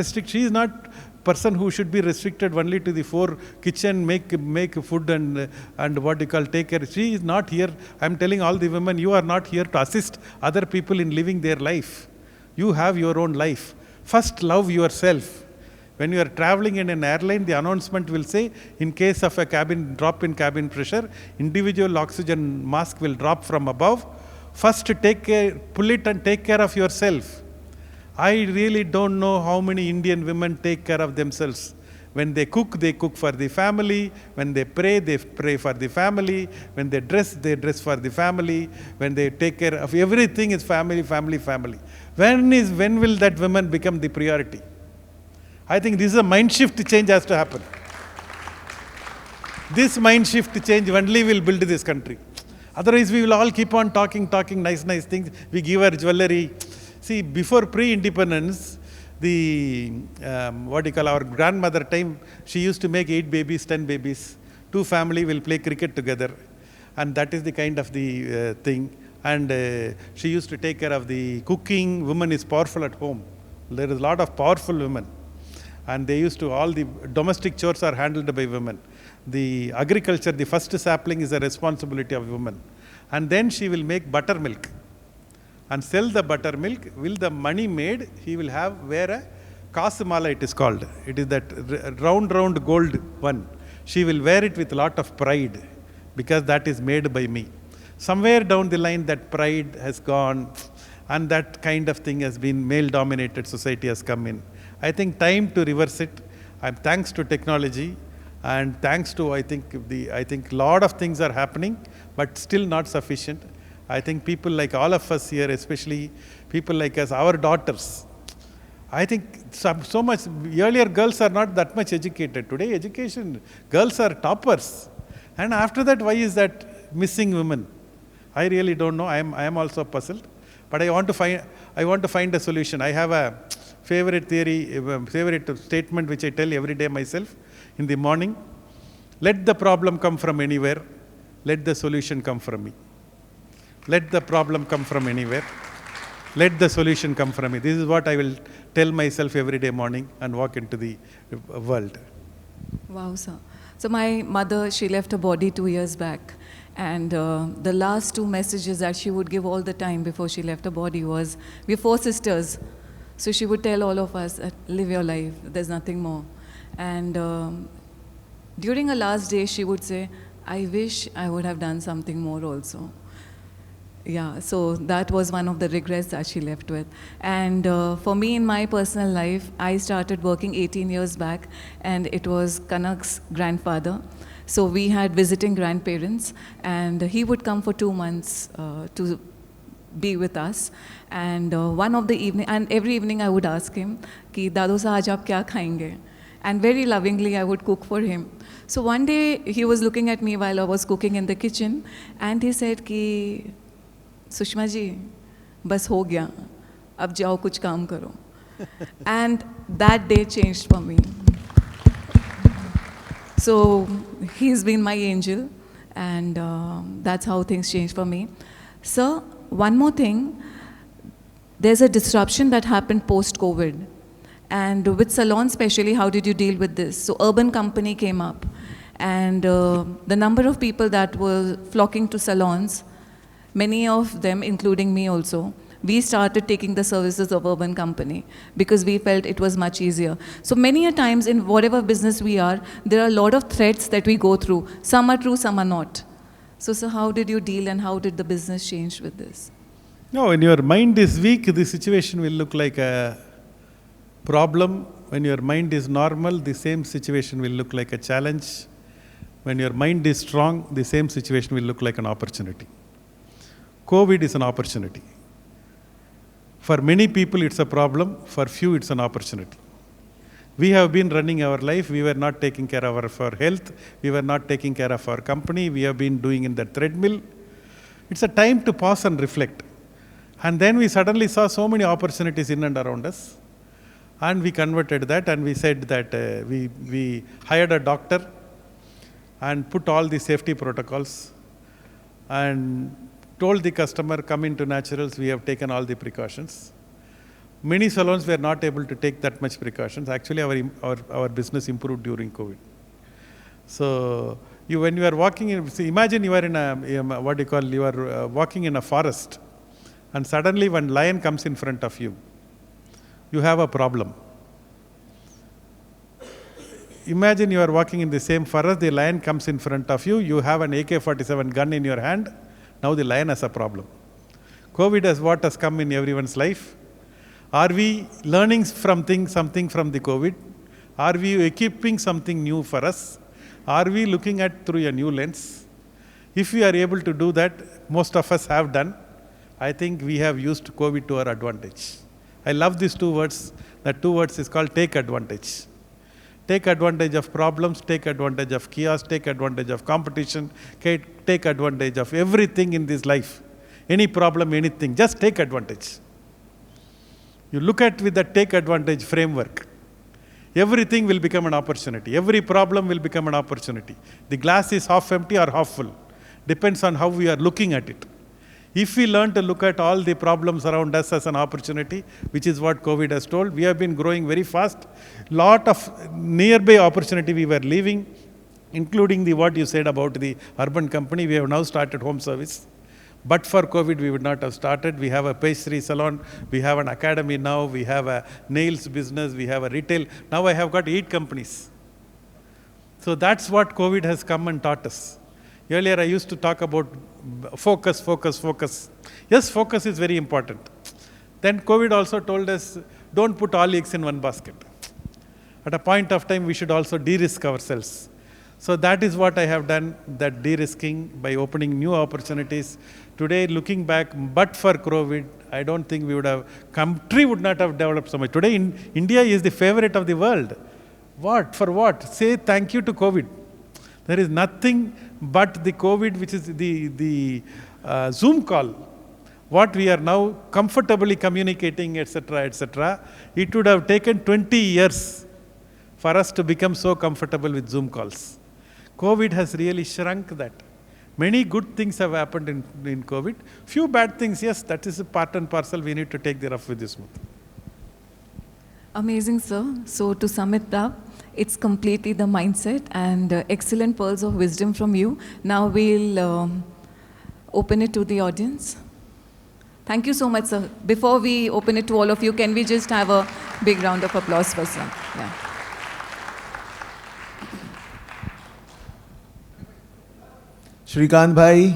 person who should be restricted only to the 4 kitchen, make food and what you call take care. She is not here. I'm telling all the women, you are not here to assist other people in living their life. You have your own life. First, love yourself. When you are traveling in an airline, the announcement will say, in case of a drop in cabin pressure, individual oxygen mask will drop from above. First, pull it and take care of yourself. I really don't know how many Indian women take care of themselves. When they cook for the family. When they pray for the family. When they dress for the family. When they take care of everything is family, family, family. When will that woman become the priority? I think this is a mind shift change has to happen. This mind shift change only will build this country. Otherwise, we will all keep on talking nice things. We give her jewelry. See, before pre-independence, our grandmother time, she used to make 8 babies, 10 babies. 2 family will play cricket together. And that is the kind of the thing. And she used to take care of the cooking. Woman is powerful at home. There is a lot of powerful women. And they used to, all the domestic chores are handled by women. The agriculture, the first sapling is a responsibility of women. And then she will make buttermilk and sell the buttermilk. Will the money made, he will wear a kasamala, it is called. It is that round gold one. She will wear it with a lot of pride because that is made by me. Somewhere down the line that pride has gone and that kind of thing has been male-dominated society has come in. I think time to reverse it. Thanks to technology and thanks to I think lot of things are happening, but still not sufficient. I think people like all of us here, especially people like us, our daughters. I think so much. Earlier, girls are not that much educated. Today, education, girls are toppers. And after that, why is that missing women? I really don't know. I am also puzzled. But I want to find a solution. I have a favorite statement which I tell every day myself in the morning. Let the problem come from anywhere. let the solution come from me. Let the problem come from anywhere. Let the solution come from me. This is what I will tell myself every day morning and walk into the world. Wow, sir. So my mother, she left her body 2 years back. And the last 2 messages that she would give all the time before she left her body was, we're 4 sisters. So she would tell all of us, live your life, there's nothing more. And during her last day, she would say, I wish I would have done something more also. Yeah, so that was one of the regrets that she left with. And for me, in my personal life, I started working 18 years back, and it was Kanak's grandfather. So we had visiting grandparents, and he would come for 2 months to be with us. And one of the evening, and every evening I would ask him, "Ki Dado sa aaj aap kya khayenge?" And very lovingly I would cook for him. So one day he was looking at me while I was cooking in the kitchen, and he said, "Ki Sushma ji, bas ho gaya, ab jao kuch kaam karo." And that day changed for me. So he's been my angel, and that's how things changed for me. Sir, one more thing, there's a disruption that happened post-COVID. And with salons especially, how did you deal with this? So Urban Company came up, and the number of people that were flocking to salons, many of them, including me also, we started taking the services of Urban Company because we felt it was much easier. So many a times in whatever business we are, there are a lot of threats that we go through. Some are true, some are not. So how did you deal, and how did the business change with this? No, when your mind is weak, the situation will look like a problem. When your mind is normal, the same situation will look like a challenge. When your mind is strong, the same situation will look like an opportunity. COVID is an opportunity. For many people, it's a problem. For few, it's an opportunity. We have been running our life. We were not taking care of our health. We were not taking care of our company. We have been doing in the treadmill. It's a time to pause and reflect. And then we suddenly saw so many opportunities in and around us. And we converted that, and we said that we hired a doctor and put all the safety protocols and told the customer, come into Naturals, we have taken all the precautions. Many salons were not able to take that much precautions. Actually, our business improved during COVID. So when you are walking in, see, imagine you are in you are walking in a forest, and suddenly one lion comes in front of you. You have a problem. Imagine you are walking in the same forest, the lion comes in front of you, you have an AK-47 gun in your hand, now the lion has a problem. COVID has what has come in everyone's life. Are we learning something from the COVID? Are we equipping something new for us? Are we looking at through a new lens? If we are able to do that, most of us have done, I think we have used COVID to our advantage. I love these 2 words. That 2 words is called take advantage. Take advantage of problems, take advantage of chaos, take advantage of competition, take advantage of everything in this life. Any problem, anything, just take advantage. You look at with the take advantage framework, everything will become an opportunity. Every problem will become an opportunity. The glass is half empty or half full. Depends on how we are looking at it. If we learn to look at all the problems around us as an opportunity, which is what COVID has told, we have been growing very fast. Lot of nearby opportunity we were leaving, including what you said about the Urban Company. We have now started home service. But for COVID, we would not have started. We have a pastry salon. We have an academy now. We have a nails business. We have a retail. Now I have got 8 companies. So that's what COVID has come and taught us. Earlier I used to talk about focus. Yes, focus is very important. Then COVID also told us, don't put all eggs in one basket. At a point of time, we should also de-risk ourselves. So that is what I have done, that de-risking by opening new opportunities. Today, looking back, but for COVID, I don't think country would not have developed so much. Today, India is the favorite of the world. What? For what? Say thank you to COVID. There is nothing but the COVID, which is the Zoom call. What we are now comfortably communicating, etc. It would have taken 20 years for us to become so comfortable with Zoom calls. COVID has really shrunk that. Many good things have happened in COVID. Few bad things, yes, that is a part and parcel. We need to take the rough with the smooth. Amazing, sir. So to sum it up, it's completely the mindset and excellent pearls of wisdom from you. Now we'll open it to the audience. Thank you so much, sir. Before we open it to all of you, can we just have a big round of applause for sir? Yeah. Shrikant bhai,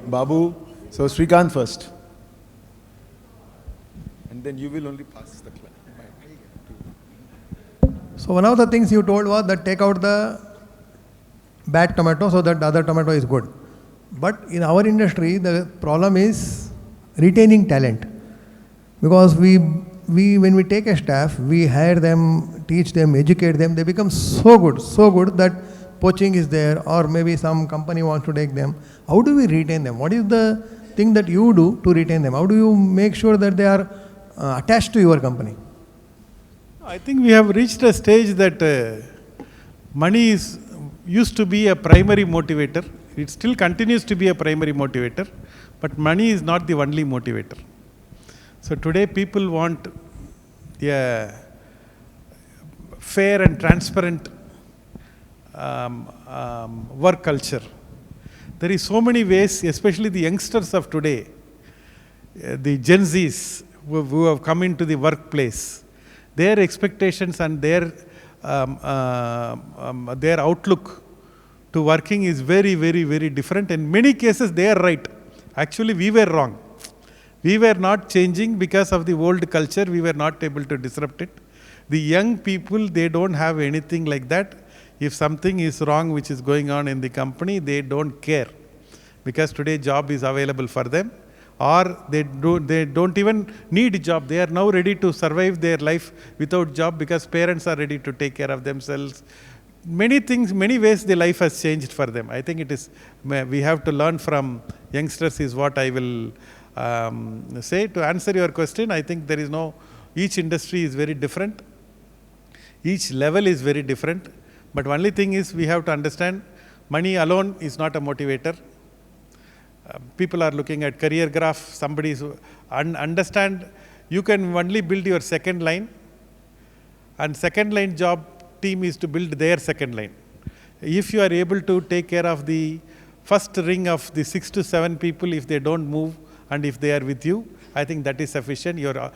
Babu. So Shrikant first. And then you will only pass the clap. So one of the things you told was that take out the bad tomato so that the other tomato is good. But in our industry, the problem is retaining talent. Because when we take a staff, we hire them, teach them, educate them, they become so good that poaching is there, or maybe some company wants to take them. How do we retain them? What is the thing that you do to retain them? How do you make sure that they are attached to your company? I think we have reached a stage that money used to be a primary motivator. It still continues to be a primary motivator, but money is not the only motivator. So today people want a fair and transparent work culture. There is so many ways, especially the youngsters of today, the Gen Zs who have come into the workplace, their expectations and their outlook to working is very, very, very different. In many cases, they are right. Actually, we were wrong. We were not changing because of the old culture. We were not able to disrupt it. The young people, they don't have anything like that. If something is wrong which is going on in the company, they don't care, because today job is available for them, or they don't even need a job. They are now ready to survive their life without job because parents are ready to take care of themselves. Many things, many ways the life has changed for them. I think it is, we have to learn from youngsters is what I will say. To answer your question, I think there is each industry is very different. Each level is very different. But only thing is we have to understand money alone is not a motivator. People are looking at career graph. Somebody understand you can only build your second line, and second line job team is to build their second line. If you are able to take care of the first ring of the 6 to 7 people, if they don't move and if they are with you, I think that is sufficient. Your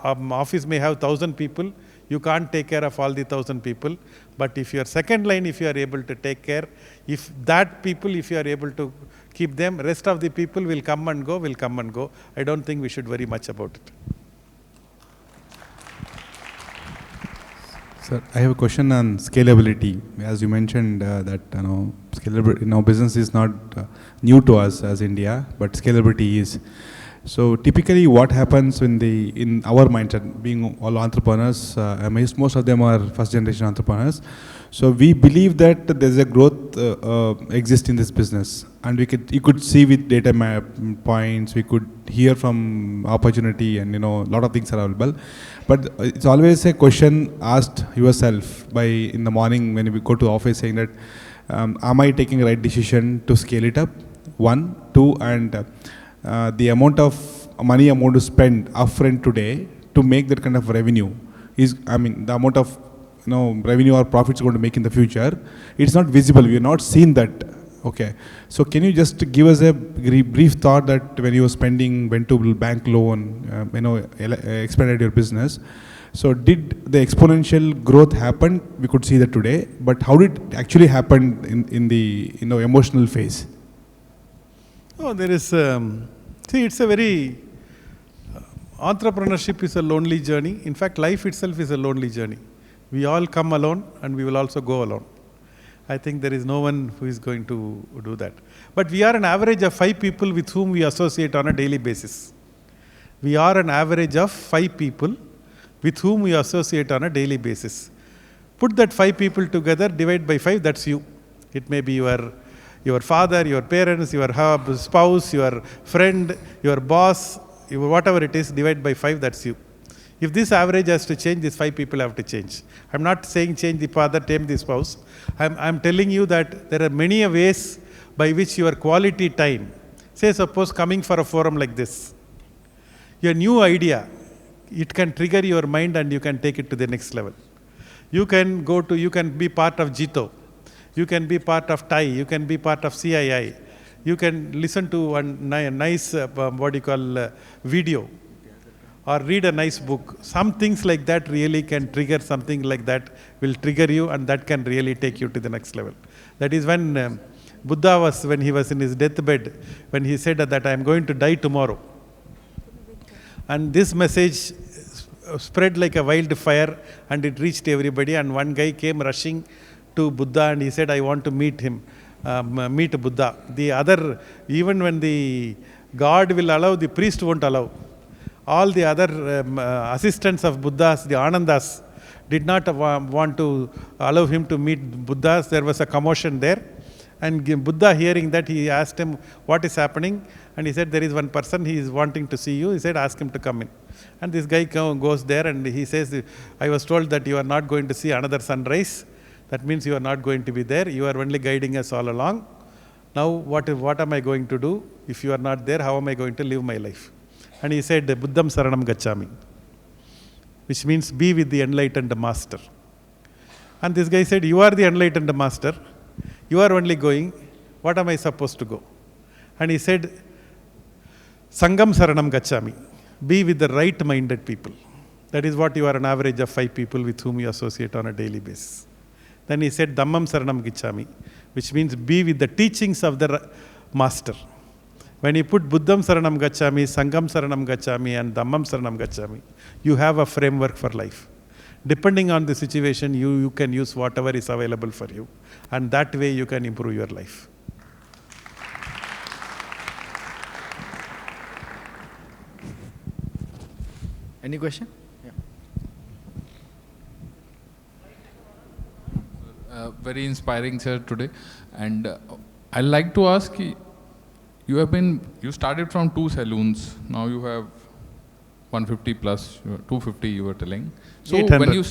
office may have 1,000 people. You can't take care of all the 1,000 people. But if your second line, if you are able to take care, if you are able to keep them, rest of the people will come and go. I don't think we should worry much about it. Sir, I have a question on scalability. As you mentioned that scalability, business is not new to us as India, but scalability is. So typically, what happens in our mindset, being all entrepreneurs, most of them are first generation entrepreneurs. So we believe that there's a growth exists in this business, and you could see with data points, we could hear from opportunity, and a lot of things are available. But it's always a question asked yourself in the morning when we go to office, saying that am I taking the right decision to scale it up? 1, 2, and the amount of money I'm going to spend upfront today to make that kind of revenue is, the amount of revenue or profits going to make in the future, it's not visible. We have not seen that. Okay. So can you just give us a brief thought that when you were spending, went to bank loan, expanded your business. So did the exponential growth happen? We could see that today, but how did it actually happen in the emotional phase? Oh, there is, it's a very, entrepreneurship is a lonely journey. In fact, life itself is a lonely journey. We all come alone and we will also go alone. I think there is no one who is going to do that. But we are an average of 5 people with whom we associate on a daily basis. We are an average of 5 people with whom we associate on a daily basis. Put that 5 people together, divide by 5, that's you. It may be your father, your parents, your spouse, your friend, your boss, whatever it is, divide by 5, that's you. If this average has to change, these 5 people have to change. I'm not saying change the father, tame the spouse. I'm telling you that there are many ways by which your quality time, say suppose coming for a forum like this, your new idea, it can trigger your mind and you can take it to the next level. You can be part of Jito, you can be part of TAI, you can be part of CII, you can listen to a nice, video, or read a nice book. Some things like that really can trigger something like that, will trigger you, and that can really take you to the next level. That is when Buddha when he was in his deathbed, when he said that I am going to die tomorrow. And this message spread like a wildfire and it reached everybody, and one guy came rushing to Buddha and he said, I want to meet him, meet Buddha. The other, even when the God will allow, the priest won't allow. All the other assistants of Buddhas, the Anandas, did not want to allow him to meet Buddhas. There was a commotion there. And Buddha, hearing that, he asked him, what is happening? And he said, there is one person, he is wanting to see you. He said, ask him to come in. And this guy goes there and he says, I was told that you are not going to see another sunrise. That means you are not going to be there. You are only guiding us all along. Now, what am I going to do? If you are not there, how am I going to live my life? And he said, Buddham Saranam Gacchami, which means be with the enlightened master. And this guy said, you are the enlightened master. You are only going. What am I supposed to go? And he said, Sangam Saranam Gacchami. Be with the right-minded people. That is what you are an average of 5 people with whom you associate on a daily basis. Then he said, Dhammam Saranam Gacchami, which means be with the teachings of the master. When you put Buddham Saranam Gacchami, Sangam Saranam Gacchami, and Dhammam Saranam Gacchami, you have a framework for life. Depending on the situation, you can use whatever is available for you. And that way you can improve your life. Any question? Yeah. Very inspiring, sir, today. And I'd like to ask, you started from 2 saloons. Now you have 150 plus, 250 you were telling. So 800. when you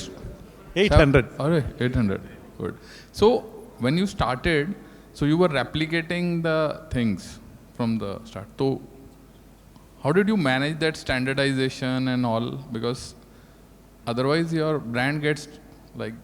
800. All right, 800. Good. So when you started, so you were replicating the things from the start. So how did you manage that standardization and all? Because otherwise your brand gets like...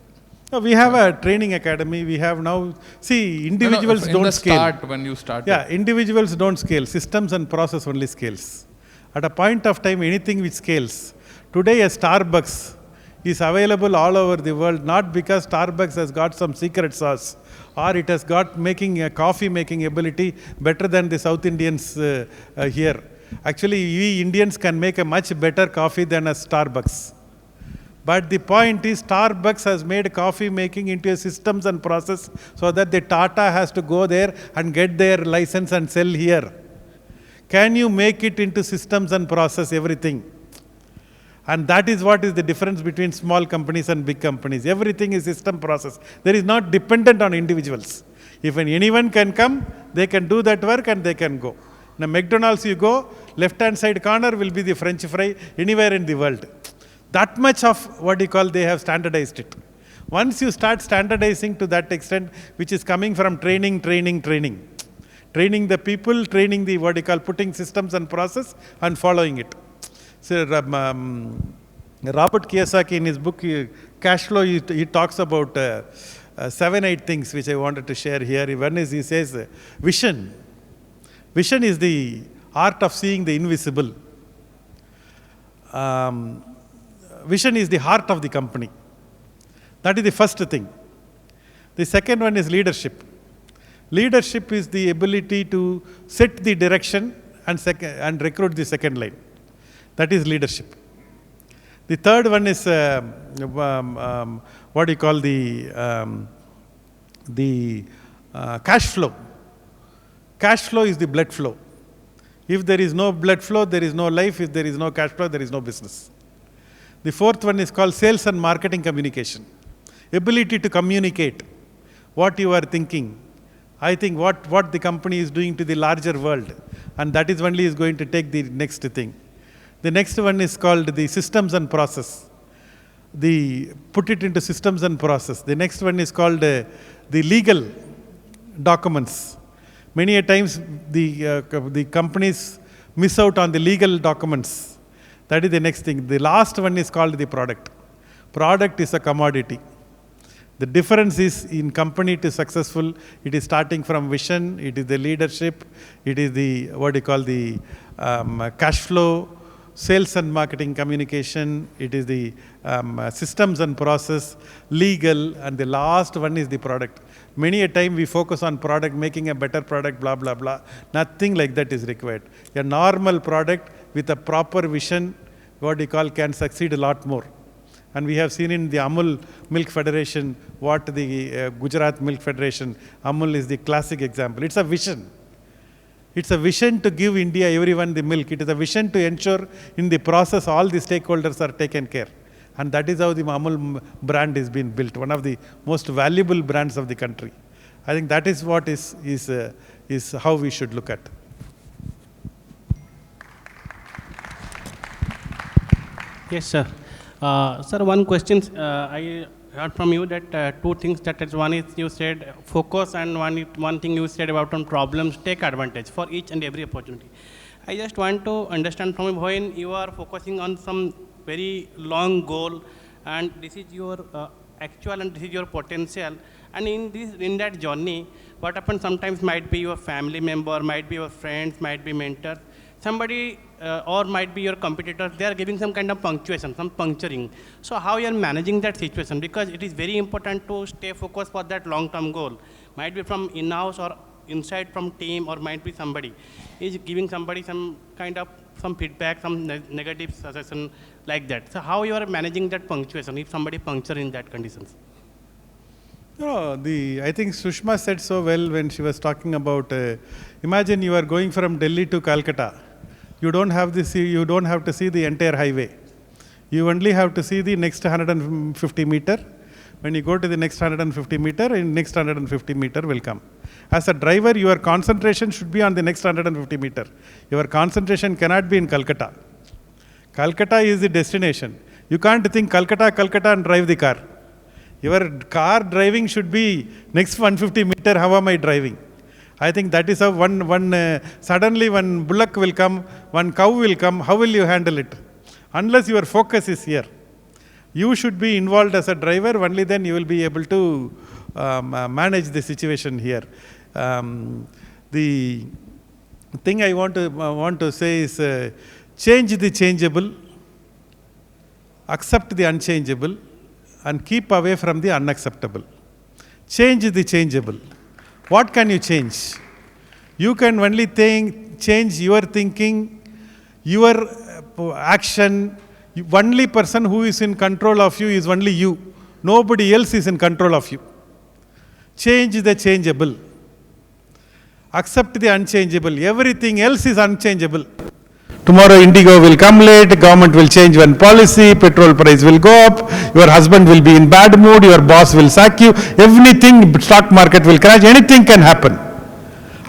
No, we have a training academy. We have now, see, individuals don't scale. In the start, when you started. Yeah, individuals don't scale. Systems and process only scales. At a point of time, anything which scales. Today, a Starbucks is available all over the world, not because Starbucks has got some secret sauce or it has got making a coffee making ability better than the South Indians here. Actually, we Indians can make a much better coffee than a Starbucks. But the point is, Starbucks has made coffee making into a systems and process so that the Tata has to go there and get their license and sell here. Can you make it into systems and process everything? And that is what is the difference between small companies and big companies. Everything is system process. There is not dependent on individuals. If anyone can come, they can do that work and they can go. Now McDonald's you go, left-hand side corner will be the French fry anywhere in the world. That much of they have standardized it. Once you start standardizing to that extent, which is coming from training the people, training the putting systems and process and following it. So Robert Kiyosaki in his book Cash Flow, he talks about 7-8 things which I wanted to share here. One is, he says, vision. Vision is the art of seeing the invisible. Vision is the heart of the company. That is the first thing. The second one is leadership. Leadership is the ability to set the direction and recruit the second line. That is leadership. The third one is cash flow. Cash flow is the blood flow. If there is no blood flow, there is no life. If there is no cash flow, there is no business. The fourth one is called sales and marketing communication. Ability to communicate what you are thinking. I think what the company is doing to the larger world, and that is only is going to take the next thing. The next one is called the systems and process. Put it into systems and process. The next one is called the legal documents. Many a times the companies miss out on the legal documents. That is the next thing. The last one is called the product. Product is a commodity. The difference is in company to successful, it is starting from vision, it is the leadership, it is the, cash flow, sales and marketing communication, it is the systems and process, legal, and the last one is the product. Many a time we focus on product, making a better product, blah, blah, blah. Nothing like that is required. A normal product with a proper vision, can succeed a lot more. And we have seen in the Amul Milk Federation, what the Gujarat Milk Federation, Amul is the classic example. It's a vision. It's a vision to give India, everyone the milk. It is a vision to ensure in the process all the stakeholders are taken care. And that is how the Amul brand is being built, one of the most valuable brands of the country. I think that is what is how we should look at. Yes, sir. Sir, one question I heard from you that two things. That is, one is you said focus, and one thing you said about on problems take advantage for each and every opportunity. I just want to understand from you, when you are focusing on some very long goal, and this is your actual and this is your potential, and in that journey, what happens sometimes might be your family member, might be your friends, might be mentors, somebody or might be your competitors, they are giving some kind of punctuation, some puncturing. So how you are managing that situation? Because it is very important to stay focused for that long-term goal. Might be from in-house or inside from team, or might be somebody is giving somebody some kind of some feedback, some negative suggestion like that. So how you are managing that punctuation if somebody puncture in that conditions? No, I think Sushma said so well when she was talking about, imagine you are going from Delhi to Calcutta. You don't have to see the entire highway. You only have to see the next 150 meter. When you go to the next 150 meter, and next 150 meter will come. As a driver, your concentration should be on the next 150 meter. Your concentration cannot be in Calcutta. Calcutta is the destination. You can't think Calcutta and drive the car. Your car driving should be next 150 meter, how am I driving? I think that is how suddenly one bullock will come, one cow will come, how will you handle it? Unless your focus is here. You should be involved as a driver, only then you will be able to manage the situation here. The thing I want to say is change the changeable, accept the unchangeable, and keep away from the unacceptable. Change the changeable. What can you change? You can only change your thinking, your action. Only person who is in control of you is only you. Nobody else is in control of you. Change the changeable. Accept the unchangeable. Everything else is unchangeable. Tomorrow Indigo will come late, government will change one policy, petrol price will go up, your husband will be in bad mood, your boss will sack you, everything, stock market will crash, anything can happen.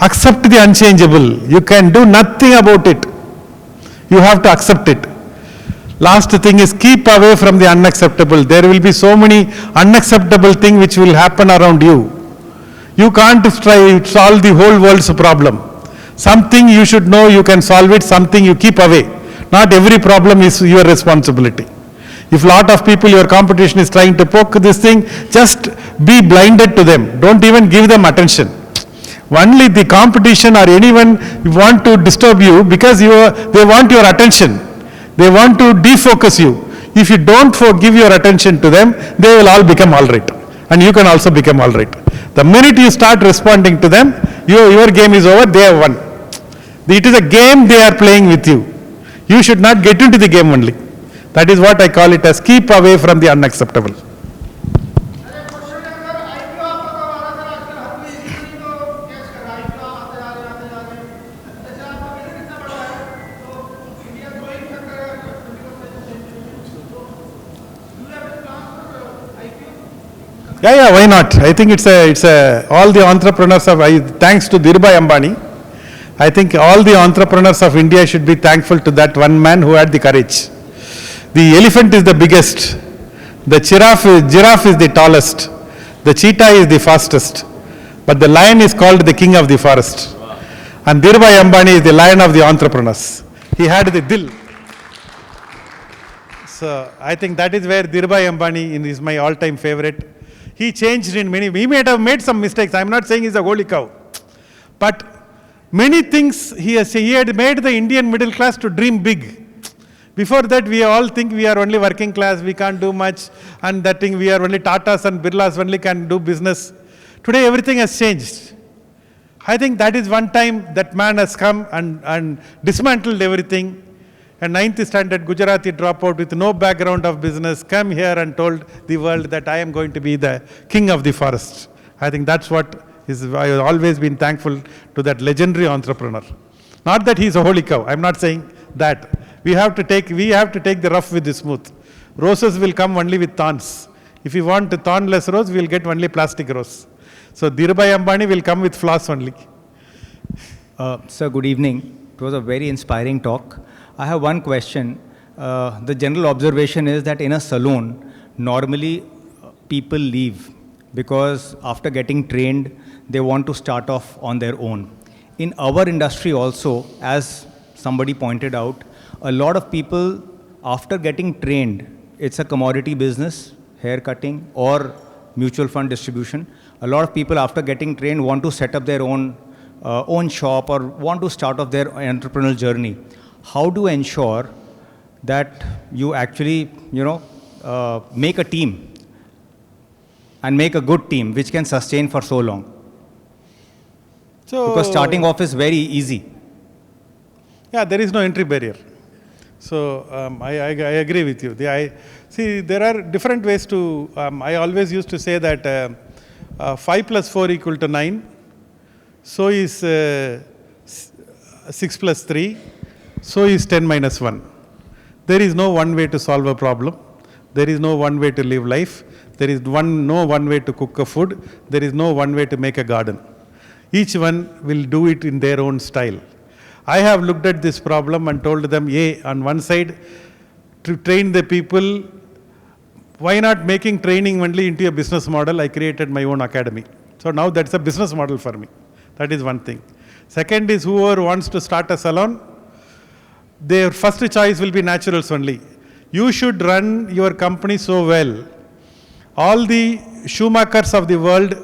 Accept the unchangeable. You can do nothing about it. You have to accept it. Last thing is keep away from the unacceptable. There will be so many unacceptable things which will happen around you. You can't try to solve the whole world's problem. Something you should know you can solve it, something you keep away. Not every problem is your responsibility. If lot of people, your competition is trying to poke this thing, just be blinded to them. Don't even give them attention. Only the competition or anyone want to disturb you because they want your attention. They want to defocus you. If you don't give your attention to them, they will all become all right. And you can also become all right. The minute you start responding to them, your game is over, they have won. It is a game they are playing with you. You should not get into the game only. That is what I call it as keep away from the unacceptable. Yeah, why not? I think it's all the entrepreneurs thanks to Dhirubhai Ambani. I think all the entrepreneurs of India should be thankful to that one man who had the courage. The elephant is the biggest. The giraffe is the tallest. The cheetah is the fastest. But the lion is called the king of the forest. And Dhirubhai Ambani is the lion of the entrepreneurs. He had the dil. So I think that is where Dhirubhai Ambani is my all-time favorite. He changed in many, he may have made some mistakes. I'm not saying he's a holy cow. But many things he had made the Indian middle class to dream big. Before that, we all think we are only working class, we can't do much, and that thing we are only Tatas and Birlas only can do business. Today, everything has changed. I think that is one time that man has come and dismantled everything. A 9th standard Gujarati dropout with no background of business came here and told the world that I am going to be the king of the forest. I think that's what I have always been thankful to that legendary entrepreneur. Not that he's a holy cow. I'm not saying that. We have to take the rough with the smooth. Roses will come only with thorns. If you want a thornless rose, we'll get only plastic rose. So Dhirubhai Ambani will come with floss only. Sir, good evening. It was a very inspiring talk. I have one question. The general observation is that in a salon, normally people leave because after getting trained, they want to start off on their own. In our industry also, as somebody pointed out, a lot of people, after getting trained, it's a commodity business, hair cutting or mutual fund distribution. A lot of people, after getting trained, want to set up their own shop or want to start off their entrepreneurial journey. How do you ensure that you actually, make a team and make a good team which can sustain for so long? Because starting off is very easy. Yeah, there is no entry barrier. So I agree with you. See, there are different ways to, I always used to say that 5 plus 4 equal to 9. So is 6 plus 3. So is 10 minus 1. There is no one way to solve a problem. There is no one way to live life. There is no one way to cook a food. There is no one way to make a garden. Each one will do it in their own style. I have looked at this problem and told them, on one side, to train the people, why not making training only into a business model? I created my own academy. So now that's a business model for me. That is one thing. Second is whoever wants to start a salon, their first choice will be naturals only. You should run your company so well. All the Schumachers of the world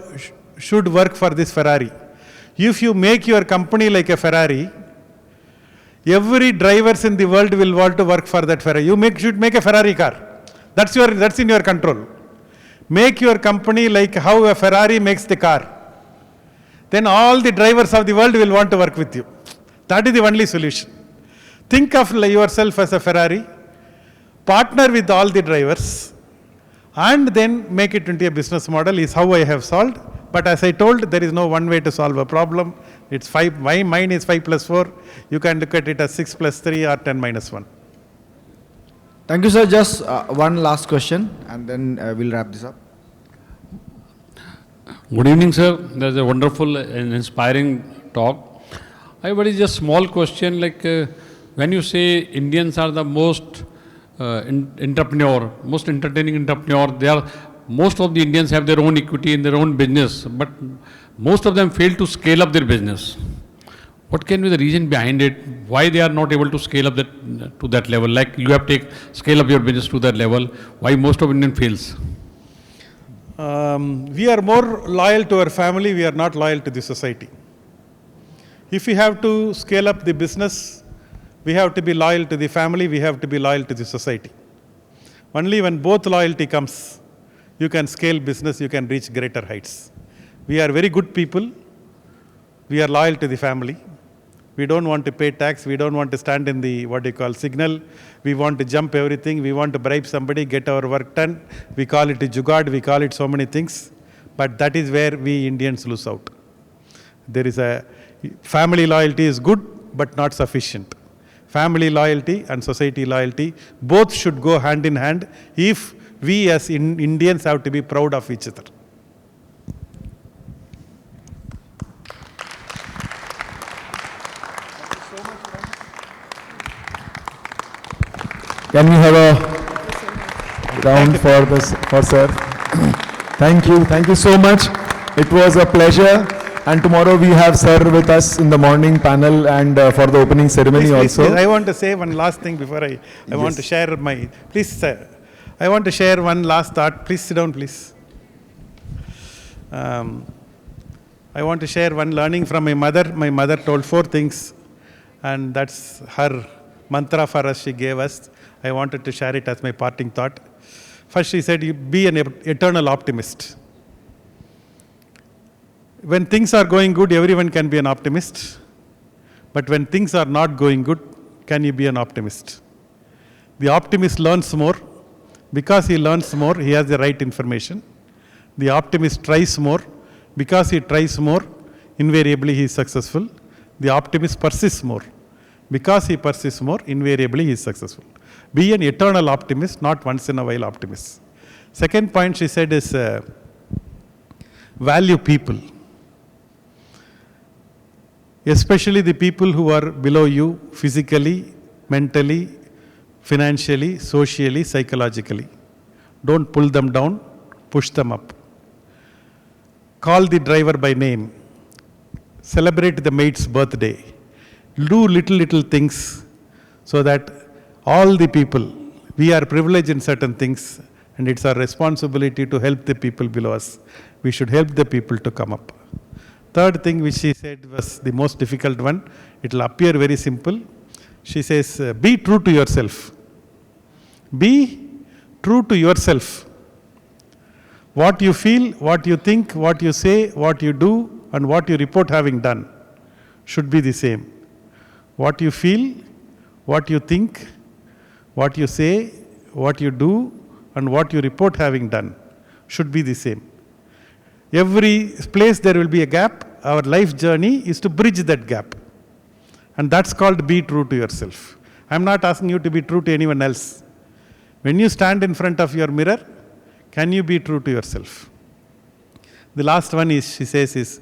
should work for this Ferrari. If you make your company like a Ferrari, every drivers in the world will want to work for that Ferrari. You should make a Ferrari car. That's in your control. Make your company like how a Ferrari makes the car. Then all the drivers of the world will want to work with you. That is the only solution. Think of yourself as a Ferrari, partner with all the drivers, and then make it into a business model is how I have solved. But as I told, there is no one way to solve a problem. It's 5, mine is 5 plus 4. You can look at it as 6 plus 3 or 10 minus 1. Thank you, sir. Just one last question, and then we'll wrap this up. Good evening, sir. That's a wonderful and inspiring talk. I have a just small question, like when you say Indians are the most entrepreneur, most entertaining entrepreneur, most of the Indians have their own equity in their own business, but most of them fail to scale up their business. What can be the reason behind it? Why they are not able to scale up to that level? Like you have to scale up your business to that level. Why most of Indian fails? We are more loyal to our family. We are not loyal to the society. If we have to scale up the business, we have to be loyal to the family. We have to be loyal to the society. Only when both loyalty comes, you can scale business. You can reach greater heights. We are very good people. We are loyal to the family. We don't want to pay tax. We don't want to stand in the, signal. We want to jump everything. We want to bribe somebody, get our work done. We call it a jugaad. We call it so many things. But that is where we Indians lose out. There is family loyalty is good, but not sufficient. Family loyalty and society loyalty, both should go hand in hand if we as Indians have to be proud of each other. Can we have a round for this, for sir? Thank you so much. It was a pleasure. And tomorrow we have sir with us in the morning panel and for the opening ceremony Please, also. I want to say one last thing before I want to share my, please sir, I want to share one last thought. Please sit down, please. I want to share one learning from my mother. My mother told 4 things, and that's her mantra for us she gave us. I wanted to share it as my parting thought. First she said, you be an eternal optimist. When things are going good, everyone can be an optimist. But when things are not going good, can you be an optimist? The optimist learns more. Because he learns more, he has the right information. The optimist tries more. Because he tries more, invariably he is successful. The optimist persists more. Because he persists more, invariably he is successful. Be an eternal optimist, not once in a while optimist. Second point she said is value people. Especially the people who are below you physically, mentally, financially, socially, psychologically. Don't pull them down, push them up. Call the driver by name. Celebrate the mate's birthday. Do little things so that all the people, we are privileged in certain things, and it's our responsibility to help the people below us. We should help the people to come up. Third thing which she said was the most difficult one. It will appear very simple. She says, be true to yourself. Be true to yourself. What you feel, what you think, what you say, what you do, and what you report having done should be the same. What you feel, what you think, what you say, what you do, and what you report having done should be the same. Every place there will be a gap. Our life journey is to bridge that gap. And that's called be true to yourself. I'm not asking you to be true to anyone else. When you stand in front of your mirror, can you be true to yourself? The last one is, she says, is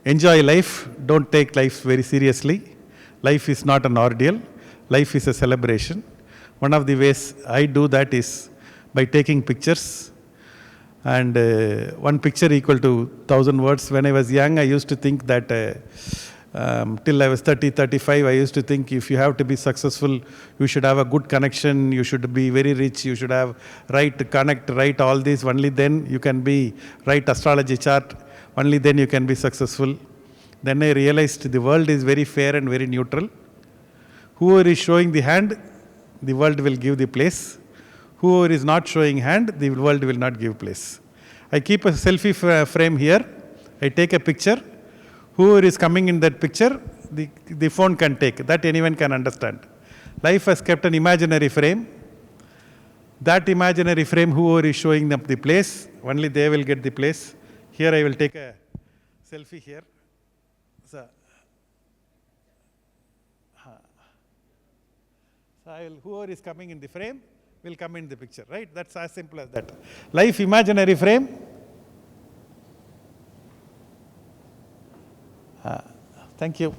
enjoy life. Don't take life very seriously. Life is not an ordeal. Life is a celebration. One of the ways I do that is by taking pictures. And one picture equal to 1,000 words. When I was young, I used to think that till I was 30, 35, I used to think if you have to be successful, you should have a good connection, you should be very rich, you should have right connect, right all this, only then you can be right astrology chart, only then you can be successful. Then I realized the world is very fair and very neutral. Whoever is showing the hand, the world will give the place. Whoever is not showing hand, the world will not give place. I keep a selfie frame here. I take a picture. Whoever is coming in that picture, the phone can take. That anyone can understand. Life has kept an imaginary frame. That imaginary frame, whoever is showing them the place, only they will get the place. Here I will take a selfie here. So whoever is coming in the frame will come in the picture, right? That's as simple as that. Life imaginary frame. Thank you.